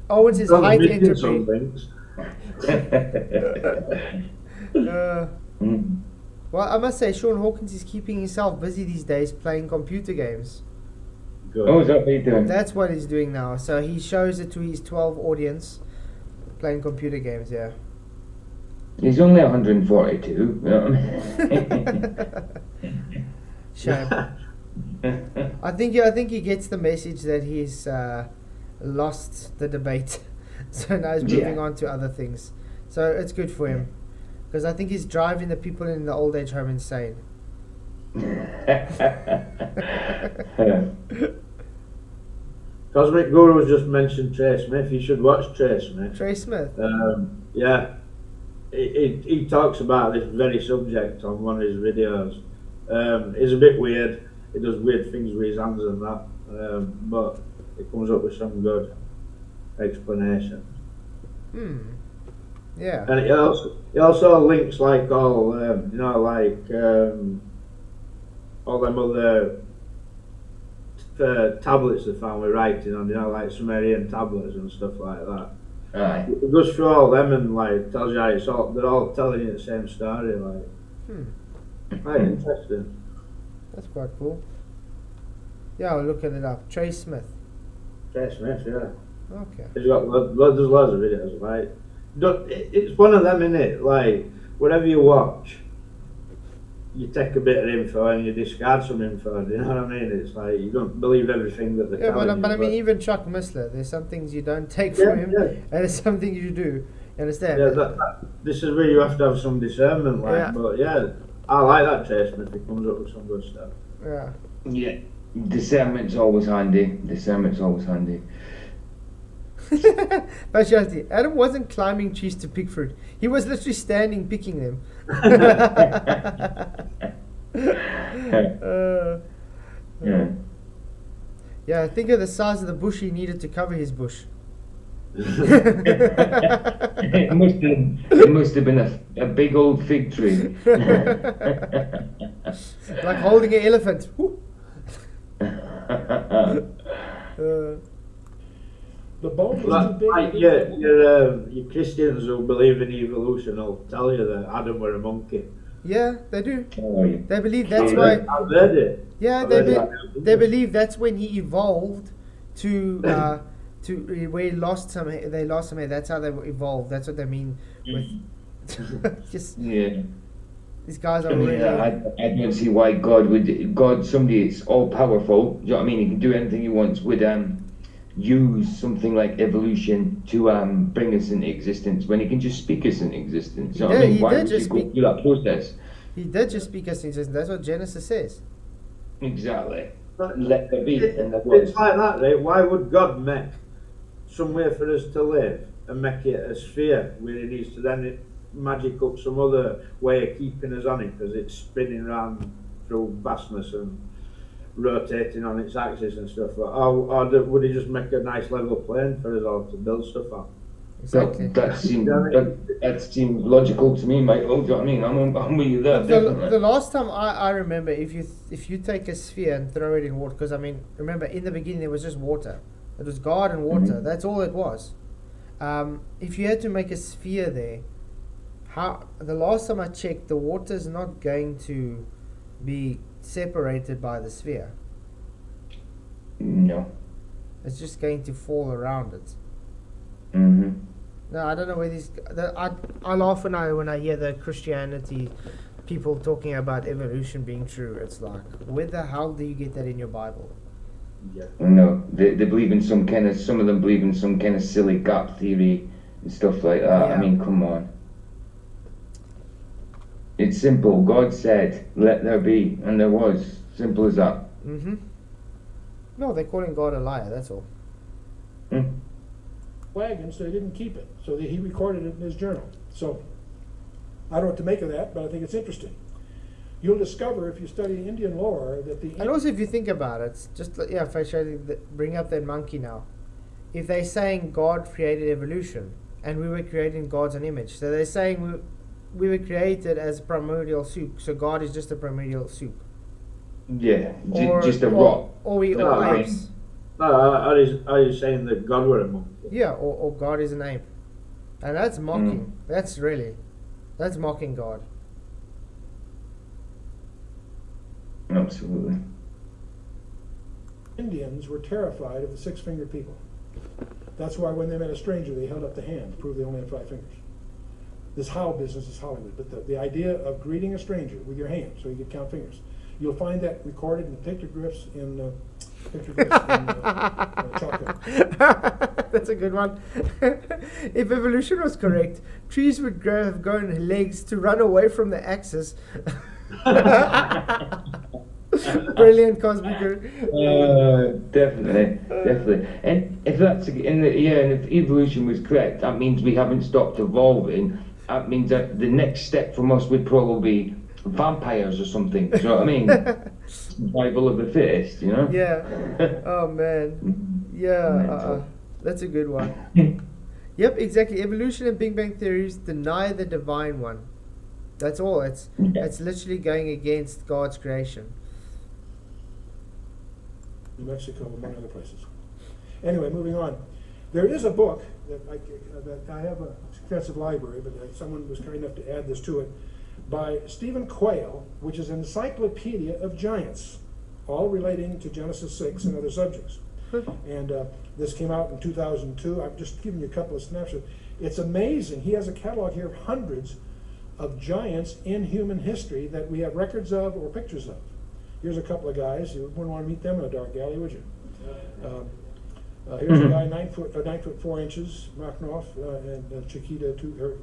S2: Owens is height entropy. Well, I must say, Sean Hawkins is keeping himself busy these days playing computer games.
S3: Good.
S1: Oh, is that what he's doing?
S2: That's what he's doing now. So he shows it to his 12 audience playing computer games, yeah.
S1: He's only 142. You know what I mean?
S2: Shame. I think he gets the message that he's lost the debate. So now he's moving on to other things. So it's good for him. Because I think he's driving the people in the old age home insane.
S3: Cosmic Guru just mentioned Trey Smith. You should watch Trey Smith.
S2: Trey Smith?
S3: Yeah. He talks about this very subject on one of his videos. He's a bit weird. He does weird things with his hands and that. But he comes up with some good explanation.
S2: Yeah.
S3: And he also links like all, all them other tablets they found with writing on, like Sumerian tablets and stuff like that.
S1: Aye.
S3: It goes through all them and like tells you how they're all telling you the same story, like. Quite interesting.
S2: That's quite cool. Yeah, I'll look it up. Trey Smith.
S3: Trey Smith, yeah.
S2: Okay.
S3: He's got loads of videos, like. It's one of them, innit? Like, whatever you watch, you take a bit of info and you discard some info, do you know what I mean? It's like, you don't believe everything that they're telling you.
S2: But I mean, even Chuck Missler, there's some things you don't take from him, and there's some things you do. You understand?
S3: Yeah, this is where you have to have some discernment, like, but yeah, I like that Trey Smith, he comes up with some good stuff.
S2: Yeah.
S1: Yeah. Discernment's always handy.
S2: Partiality. Adam wasn't climbing trees to pick fruit. He was literally standing picking them. Yeah, think of the size of the bush he needed to cover his bush.
S1: it must have been a big old fig tree.
S2: Like holding an elephant.
S4: The bone was too big.
S3: Like, your Christians who believe in evolution will tell you that Adam were a monkey.
S2: Yeah, they do.
S1: Oh, yeah.
S2: They believe that's why.
S3: I've heard it.
S2: Yeah, they believe that's when he evolved to where he lost some. They lost some hair. That's how they evolved. That's what they mean with. Just these guys are really.
S1: I don't see why somebody that's all powerful. Do you know what I mean? He can do anything he wants. Would use something like evolution to bring us into existence when he can just speak us into existence. You know what I mean? Why would you go through that process?
S2: He did just speak us into existence. That's what Genesis says.
S1: Exactly. Let there be.
S3: It's like that, right? Why would God make somewhere for us to live and make it a sphere where he needs to then magic up some other way of keeping us on it because it's spinning around through vastness and rotating on its axis and stuff. Or would he just make a nice level plane for us all to build stuff on?
S2: Exactly.
S1: That seemed logical to me, Michael. Do you know what I mean? I'm with you there.
S2: The last time I remember, if you take a sphere and throw it in water, because I mean, remember in the beginning there was just water. It was God and water.
S1: Mhm.
S2: That's all it was. If you had to make a sphere there, the last time I checked, the water's not going to be separated by the sphere.
S1: No.
S2: It's just going to fall around it.
S1: Mm-hmm.
S2: No, I don't know where these. I laugh when I hear the Christianity people talking about evolution being true. It's like, where the hell do you get that in your Bible?
S3: Yeah.
S1: No, they believe in some of them believe in some kind of silly gap theory and stuff like that.
S2: Yeah.
S1: I mean, come on. It's simple. God said, "Let there be," and there was. Simple as that.
S2: Mm-hmm. No, they're calling God a liar. That's all.
S1: Mm.
S4: Wagon, so they didn't keep it. So he recorded it in his journal. So I don't know what to make of that, but I think it's interesting. You'll discover if you study Indian lore that the
S2: And also, if you think about it, just if I bring up that monkey now, if they're saying God created evolution and we were created in God's own image, so they're saying we were created as primordial soup, so God is just a primordial soup.
S1: Yeah, just a rock.
S2: Or we
S3: No,
S2: all
S3: I
S2: apes.
S3: No, are you saying that God were a monkey?
S2: Yeah, or God is an ape. And that's mocking. That's mocking God.
S1: Absolutely.
S4: Indians were terrified of the six-fingered people. That's why when they met a stranger, they held up the hand to prove they only had 5 fingers. This howl business is Hollywood, but the idea of greeting a stranger with your hand so you could count fingers. You'll find that recorded in pictographs in chalk.
S2: That's a good one. If evolution was correct, trees would have grown legs to run away from the axis. Brilliant cosmic.
S1: Definitely. And if that's and if evolution was correct, that means we haven't stopped evolving. That means that the next step from us would probably be vampires or something. Do you know what I mean? Survival of the fittest, you know?
S2: Yeah. Oh man. Yeah. That's a good one. Yep, exactly. Evolution and Big Bang theories deny the divine one. That's all. It's literally going against God's creation.
S4: New Mexico, among other places. Anyway, moving on. There is a book that I have an extensive library, but someone was kind enough to add this to it, by Stephen Quayle, which is an encyclopedia of giants, all relating to Genesis 6 and other subjects. And this came out in 2002. I've just given you a couple of snapshots. It's amazing. He has a catalog here of hundreds of giants in human history that we have records of or pictures of. Here's a couple of guys. You wouldn't want to meet them in a dark alley, would you? Here's a guy 9 foot 4 inches, Makhnoff, and Chiquita. Two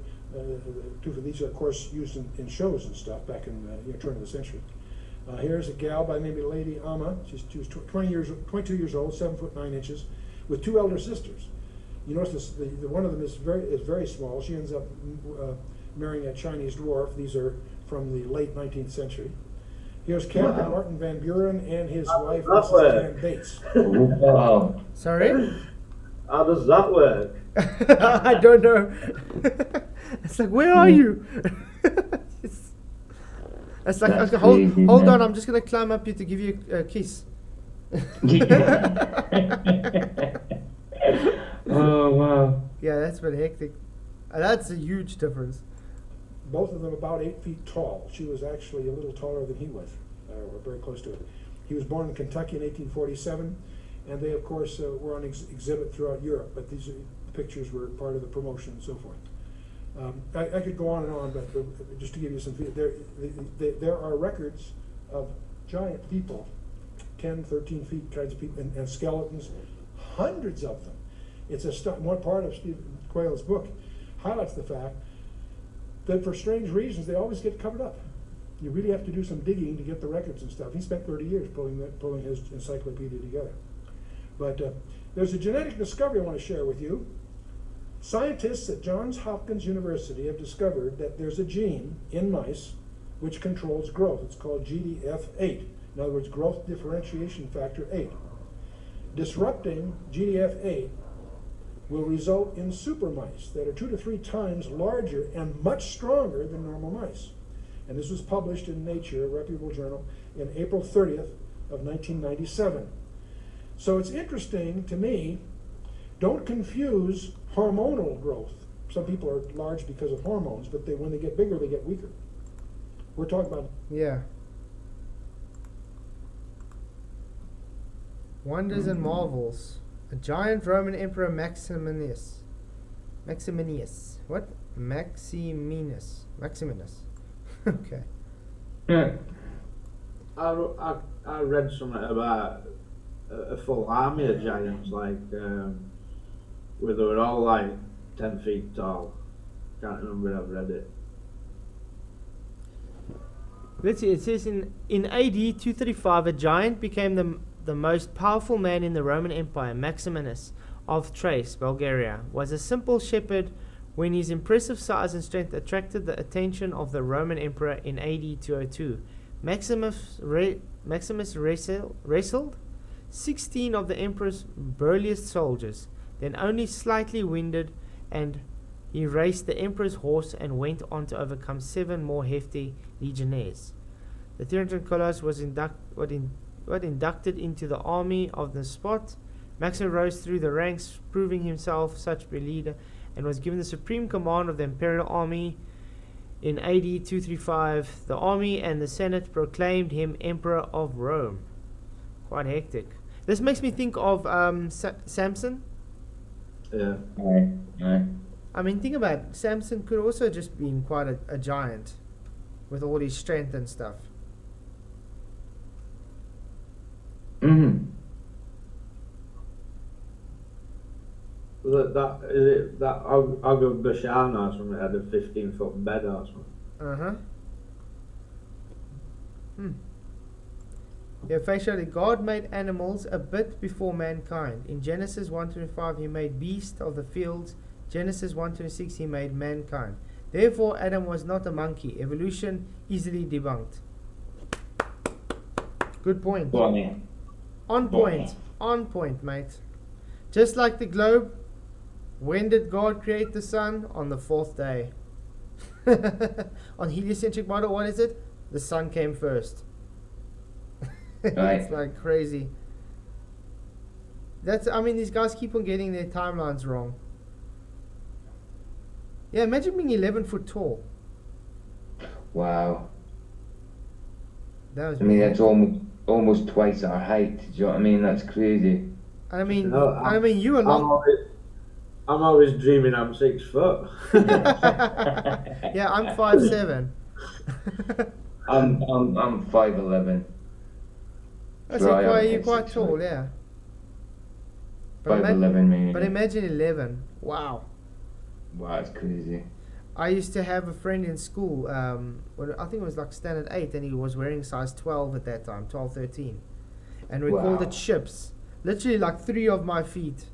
S4: of these are, of course, used in shows and stuff back in the turn of the century. Here's a gal by the name of Lady Amma. She was 22 years old, 7 foot 9 inches, with 2 elder sisters. You notice the one of them is very small. She ends up marrying a Chinese dwarf. These are from the late 19th century. Here's Captain Martin Van Buren and his wife, Mrs. Ann Bates.
S1: Wow.
S2: Sorry?
S3: How does that work?
S2: I don't know. It's like, where are you? It's like, okay, hold on, I'm just going to climb up here to give you a kiss.
S1: Oh, wow.
S2: Yeah, that's been hectic. That's a huge difference.
S4: Both of them about 8 feet tall. She was actually a little taller than he was, or very close to it. He was born in Kentucky in 1847, and they, of course, were on exhibit throughout Europe, but these pictures were part of the promotion and so forth. I could go on and on, but just to give you some there are records of giant people, 10, 13 feet kinds of people, and skeletons, hundreds of them. It's one part of Stephen Quayle's book highlights the fact that for strange reasons they always get covered up. You really have to do some digging to get the records and stuff. He spent 30 years pulling his encyclopedia together. But there's a genetic discovery I want to share with you. Scientists at Johns Hopkins University have discovered that there's a gene in mice which controls growth. It's called GDF8. In other words, growth differentiation factor 8. Disrupting GDF8 will result in super mice that are 2 to 3 times larger and much stronger than normal mice. And this was published in Nature, a reputable journal, in April 30th of 1997. So it's interesting to me, don't confuse hormonal growth. Some people are large because of hormones, but when they get bigger, they get weaker. We're talking about...
S2: Yeah. Wonders and marvels. A giant Roman Emperor Maximinus. What? Maximinus. Okay.
S1: Yeah.
S3: I read something about a full army of giants, like where they were all like 10 feet tall. Can't remember where I've read it.
S2: Let's see, it says in AD 235, a giant became the most powerful man in the Roman Empire. Maximinus of Thrace, Bulgaria, was a simple shepherd when his impressive size and strength attracted the attention of the Roman emperor in AD 202. Maximus wrestled 16 of the emperor's burliest soldiers, then only slightly winded, and he raced the emperor's horse and went on to overcome 7 more hefty legionnaires. The 300 Colossus was inducted into the army of the spot. Maximus rose through the ranks, proving himself such a leader, and was given the supreme command of the imperial army. In AD 235, the army and the Senate proclaimed him Emperor of Rome. Quite hectic. This makes me think of Samson.
S3: Yeah.
S1: Aye.
S2: I mean, think about it. Samson could also just been quite a giant with all his strength and stuff.
S1: Mm-hmm.
S3: That Og of Bashan or something had a 15-foot bed or something.
S2: Yeah, facially, God made animals a bit before mankind. In Genesis 1:25, he made beasts of the fields. Genesis 1:26, he made mankind. Therefore, Adam was not a monkey. Evolution easily debunked. Good point.
S1: Bonnie.
S2: On point. On point, mate. Just like the globe, when did God create the sun? On the 4th day. On heliocentric model, what is it? The sun came first.
S1: Right.
S2: It's like crazy. These guys keep on getting their timelines wrong. Yeah, imagine being 11 foot tall.
S1: Wow.
S2: That was
S1: That's almost twice our height. Do you know what I mean? That's crazy.
S2: You were long.
S3: I'm always dreaming I'm 6 foot.
S2: Yeah, I'm 5'7".
S1: I'm 5'11".
S2: So you're quite tall, yeah.
S1: 5'11", maybe.
S2: But imagine 11. Wow.
S1: Wow, it's crazy.
S2: I used to have a friend in school, when I think it was like standard 8, and he was wearing size 12 at that time, 12, 13. And we called it ships. Literally like 3 of my feet.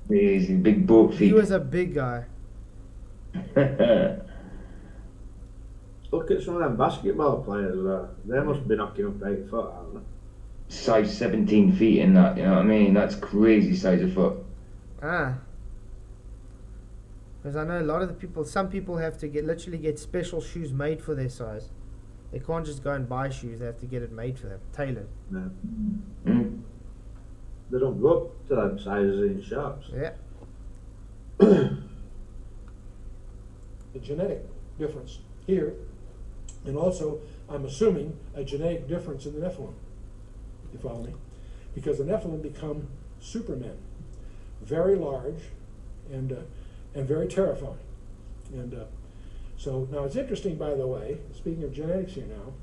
S1: Crazy, big boat feet.
S2: He was a big guy.
S3: Look at some of them basketball players there. They must be knocking up 8 foot, haven't they?
S1: Size 17 feet in that, you know what I mean? That's crazy size of foot.
S2: Because I know a lot of the people, some people have to literally get special shoes made for their size. They can't just go and buy shoes, they have to get it made for them, tailored.
S3: No.
S1: Mm.
S3: They don't go up to that sizes in shops.
S2: Yeah.
S4: the genetic difference here, and also, I'm assuming, a genetic difference in the Nephilim. You follow me? Because the Nephilim become supermen, very large and very terrifying. And so now it's interesting, by the way, speaking of genetics here now,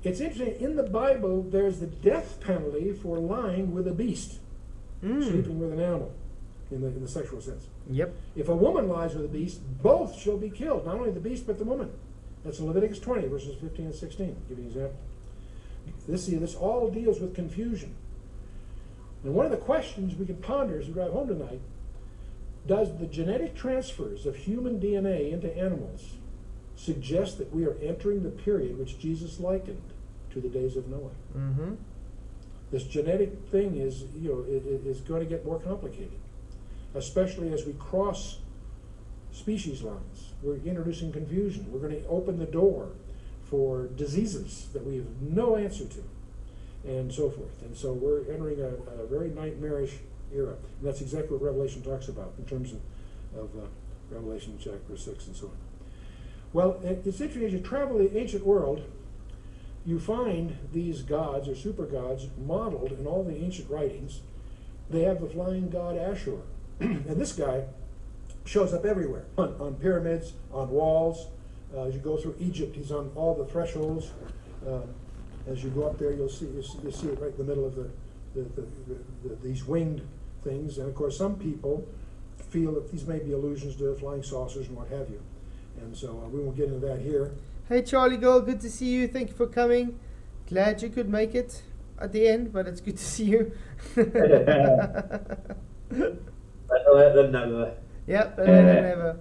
S4: it's interesting, in the Bible there's the death penalty for lying with a beast, sleeping with an animal, in the sexual sense.
S2: Yep.
S4: If a woman lies with a beast, both shall be killed, not only the beast but the woman. That's Leviticus 20, verses 15 and 16. I'll give you an example. This all deals with confusion. And one of the questions we can ponder as we drive home tonight, does the genetic transfers of human DNA into animals suggest that we are entering the period which Jesus likened to the days of Noah?
S2: Mm-hmm.
S4: This genetic thing is, is going to get more complicated, especially as we cross species lines. We're introducing confusion. We're going to open the door for diseases that we have no answer to, and so forth. And so we're entering a very nightmarish era. And that's exactly what Revelation talks about in terms of Revelation chapter 6 and so on. Well, it's interesting, as you travel the ancient world, you find these gods or super gods modeled in all the ancient writings. They have the flying god Ashur. And this guy shows up everywhere, on pyramids, on walls. As you go through Egypt, he's on all the thresholds. As you go up there, you'll see it right in the middle of these winged things. And of course, some people feel that these may be allusions to flying saucers and what have you. And so we won't get into that here.
S2: Hey Charlie Girl, good to see you. Thank you for coming. Glad you could make it at the end, but it's good to see you.
S3: Better late than never.
S2: Yep, better than ever.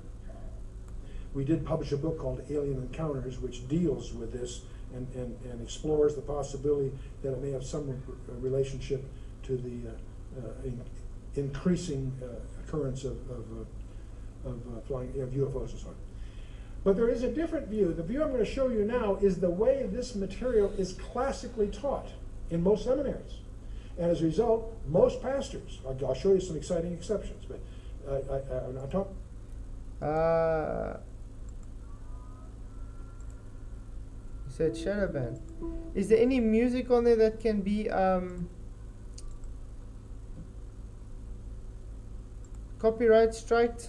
S4: We did publish a book called Alien Encounters, which deals with this and explores the possibility that it may have some relationship to the increasing occurrence of flying UFOs and so on. But there is a different view. The view I'm going to show you now is the way this material is classically taught in most seminaries. And as a result, most pastors, I'll show you some exciting exceptions, but I'll talk.
S2: You said shadow ban. Is there any music on there that can be copyright striked?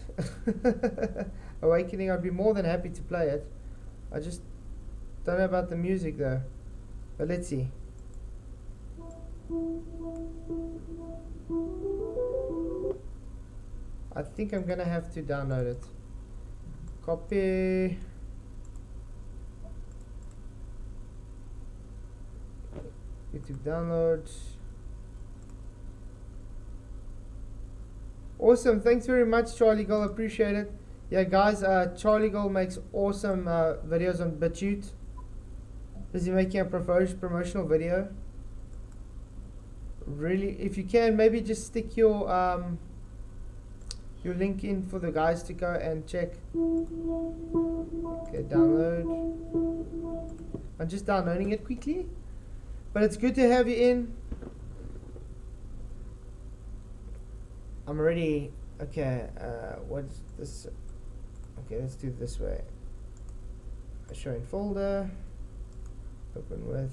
S2: Awakening, I'd be more than happy to play it. I just don't know about the music though. But let's see. I think I'm gonna have to download it. Copy. YouTube download. Awesome, thanks very much Charlie Gull, appreciate it. Yeah guys, Charlie Gull makes awesome videos on BitChute. Is he making a promotional video? Really, if you can, maybe just stick your link in for the guys to go and check. Okay, download. I'm just downloading it quickly, but it's good to have you in. I'm already, okay, what's this? Okay, let's do it this way. Showing folder, open with.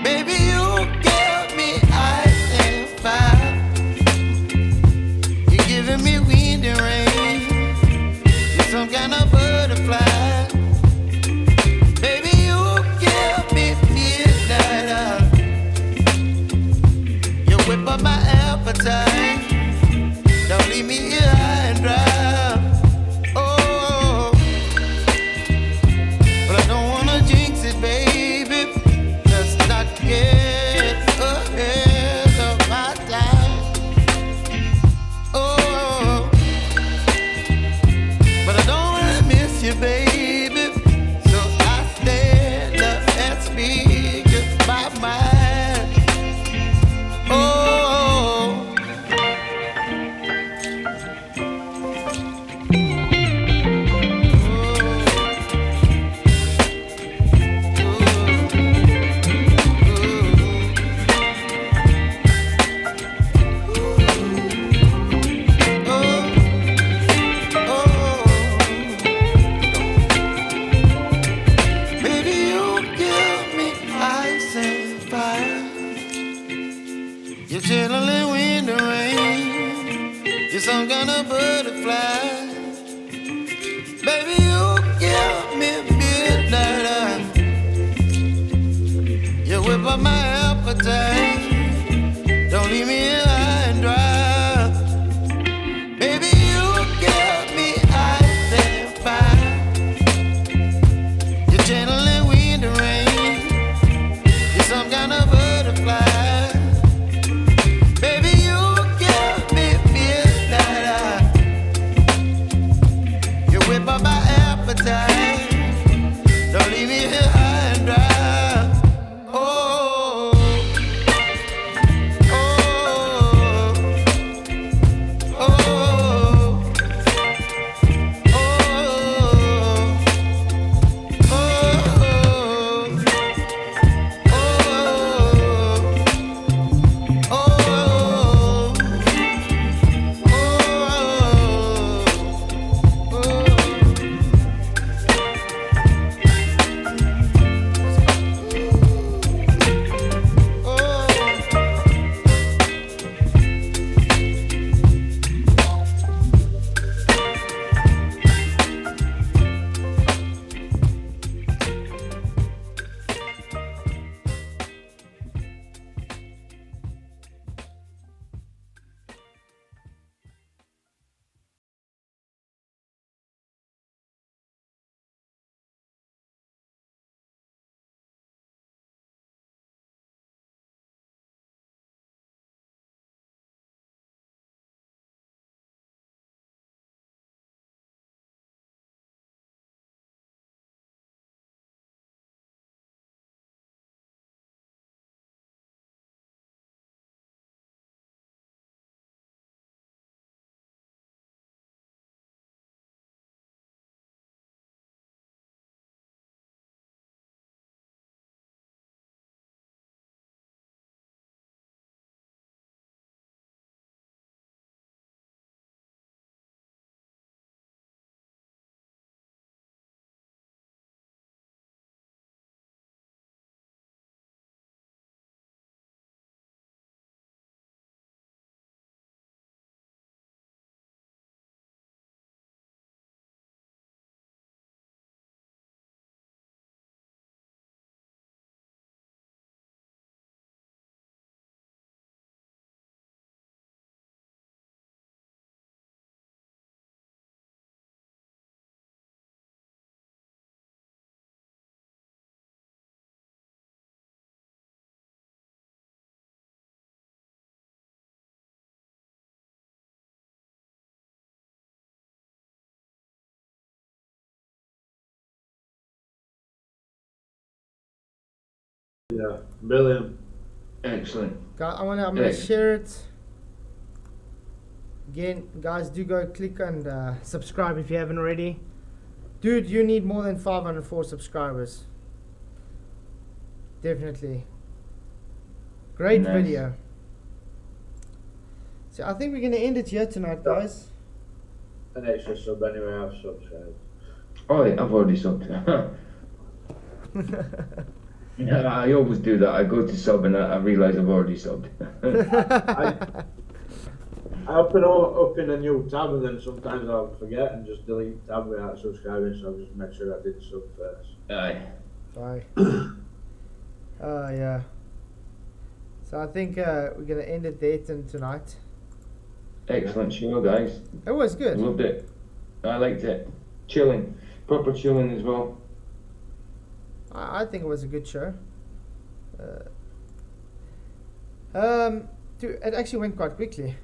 S5: Baby, you get
S3: Yeah, brilliant.
S1: Excellent.
S2: I'm gonna share it. Again, guys, do go click and subscribe if you haven't already. Dude, you need more than 504 subscribers. Definitely. Great
S1: Nice.
S2: video. So I think we're going to end it here tonight, guys.
S3: An extra sub anyway, I've subscribed.
S1: Oh, yeah, I've already subbed. Yeah, I always do that. I go to sub and I realise I've already subbed.
S3: I open a new tab and then sometimes I'll forget and just delete the tab without subscribing, so I'll just make sure I did sub first.
S1: Aye.
S2: Bye. Yeah. So I think we're going to end it there tonight.
S1: Excellent show, guys.
S2: It was good.
S1: Loved it. I liked it. Chilling. Proper chilling as well.
S2: I think it was a good show. Dude, it actually went quite quickly.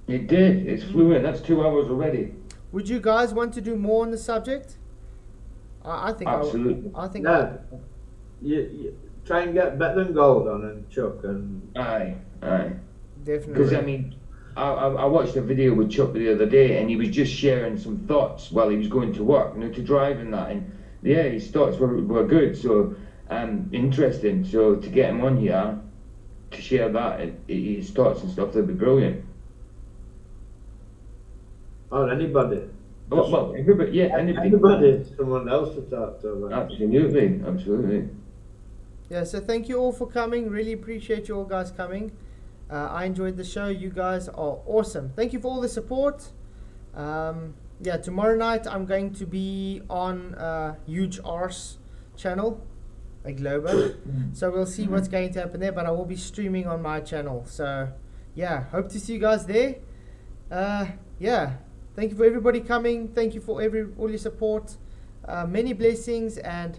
S1: It did. It's fluent. That's 2 hours already.
S2: Would you guys want to do more on the subject? I think
S1: Absolutely.
S2: I think
S3: Yeah. You try and get better than Gold on and Chuck and
S1: Aye. Aye.
S2: definitely.
S1: Because I mean, I watched a video with Chuck the other day, and he was just sharing some thoughts while he was going to work, to drive and that, and yeah, his thoughts were good. So interesting. So to get him on here to share that, his thoughts and stuff, that'd be brilliant.
S3: or anybody.
S1: Well, everybody, yeah, anybody.
S3: Anybody, someone else to talk to. Like.
S1: Absolutely, absolutely.
S2: Yeah, so thank you all for coming. Really appreciate you all guys coming. I enjoyed the show. You guys are awesome. Thank you for all the support. Yeah, tomorrow night I'm going to be on Huge Arse channel, a Globo. So we'll see what's going to happen there, but I will be streaming on my channel. So yeah, hope to see you guys there. Yeah, thank you for everybody coming. Thank you for all your support. Many blessings, and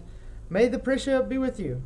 S2: may the pressure be with you.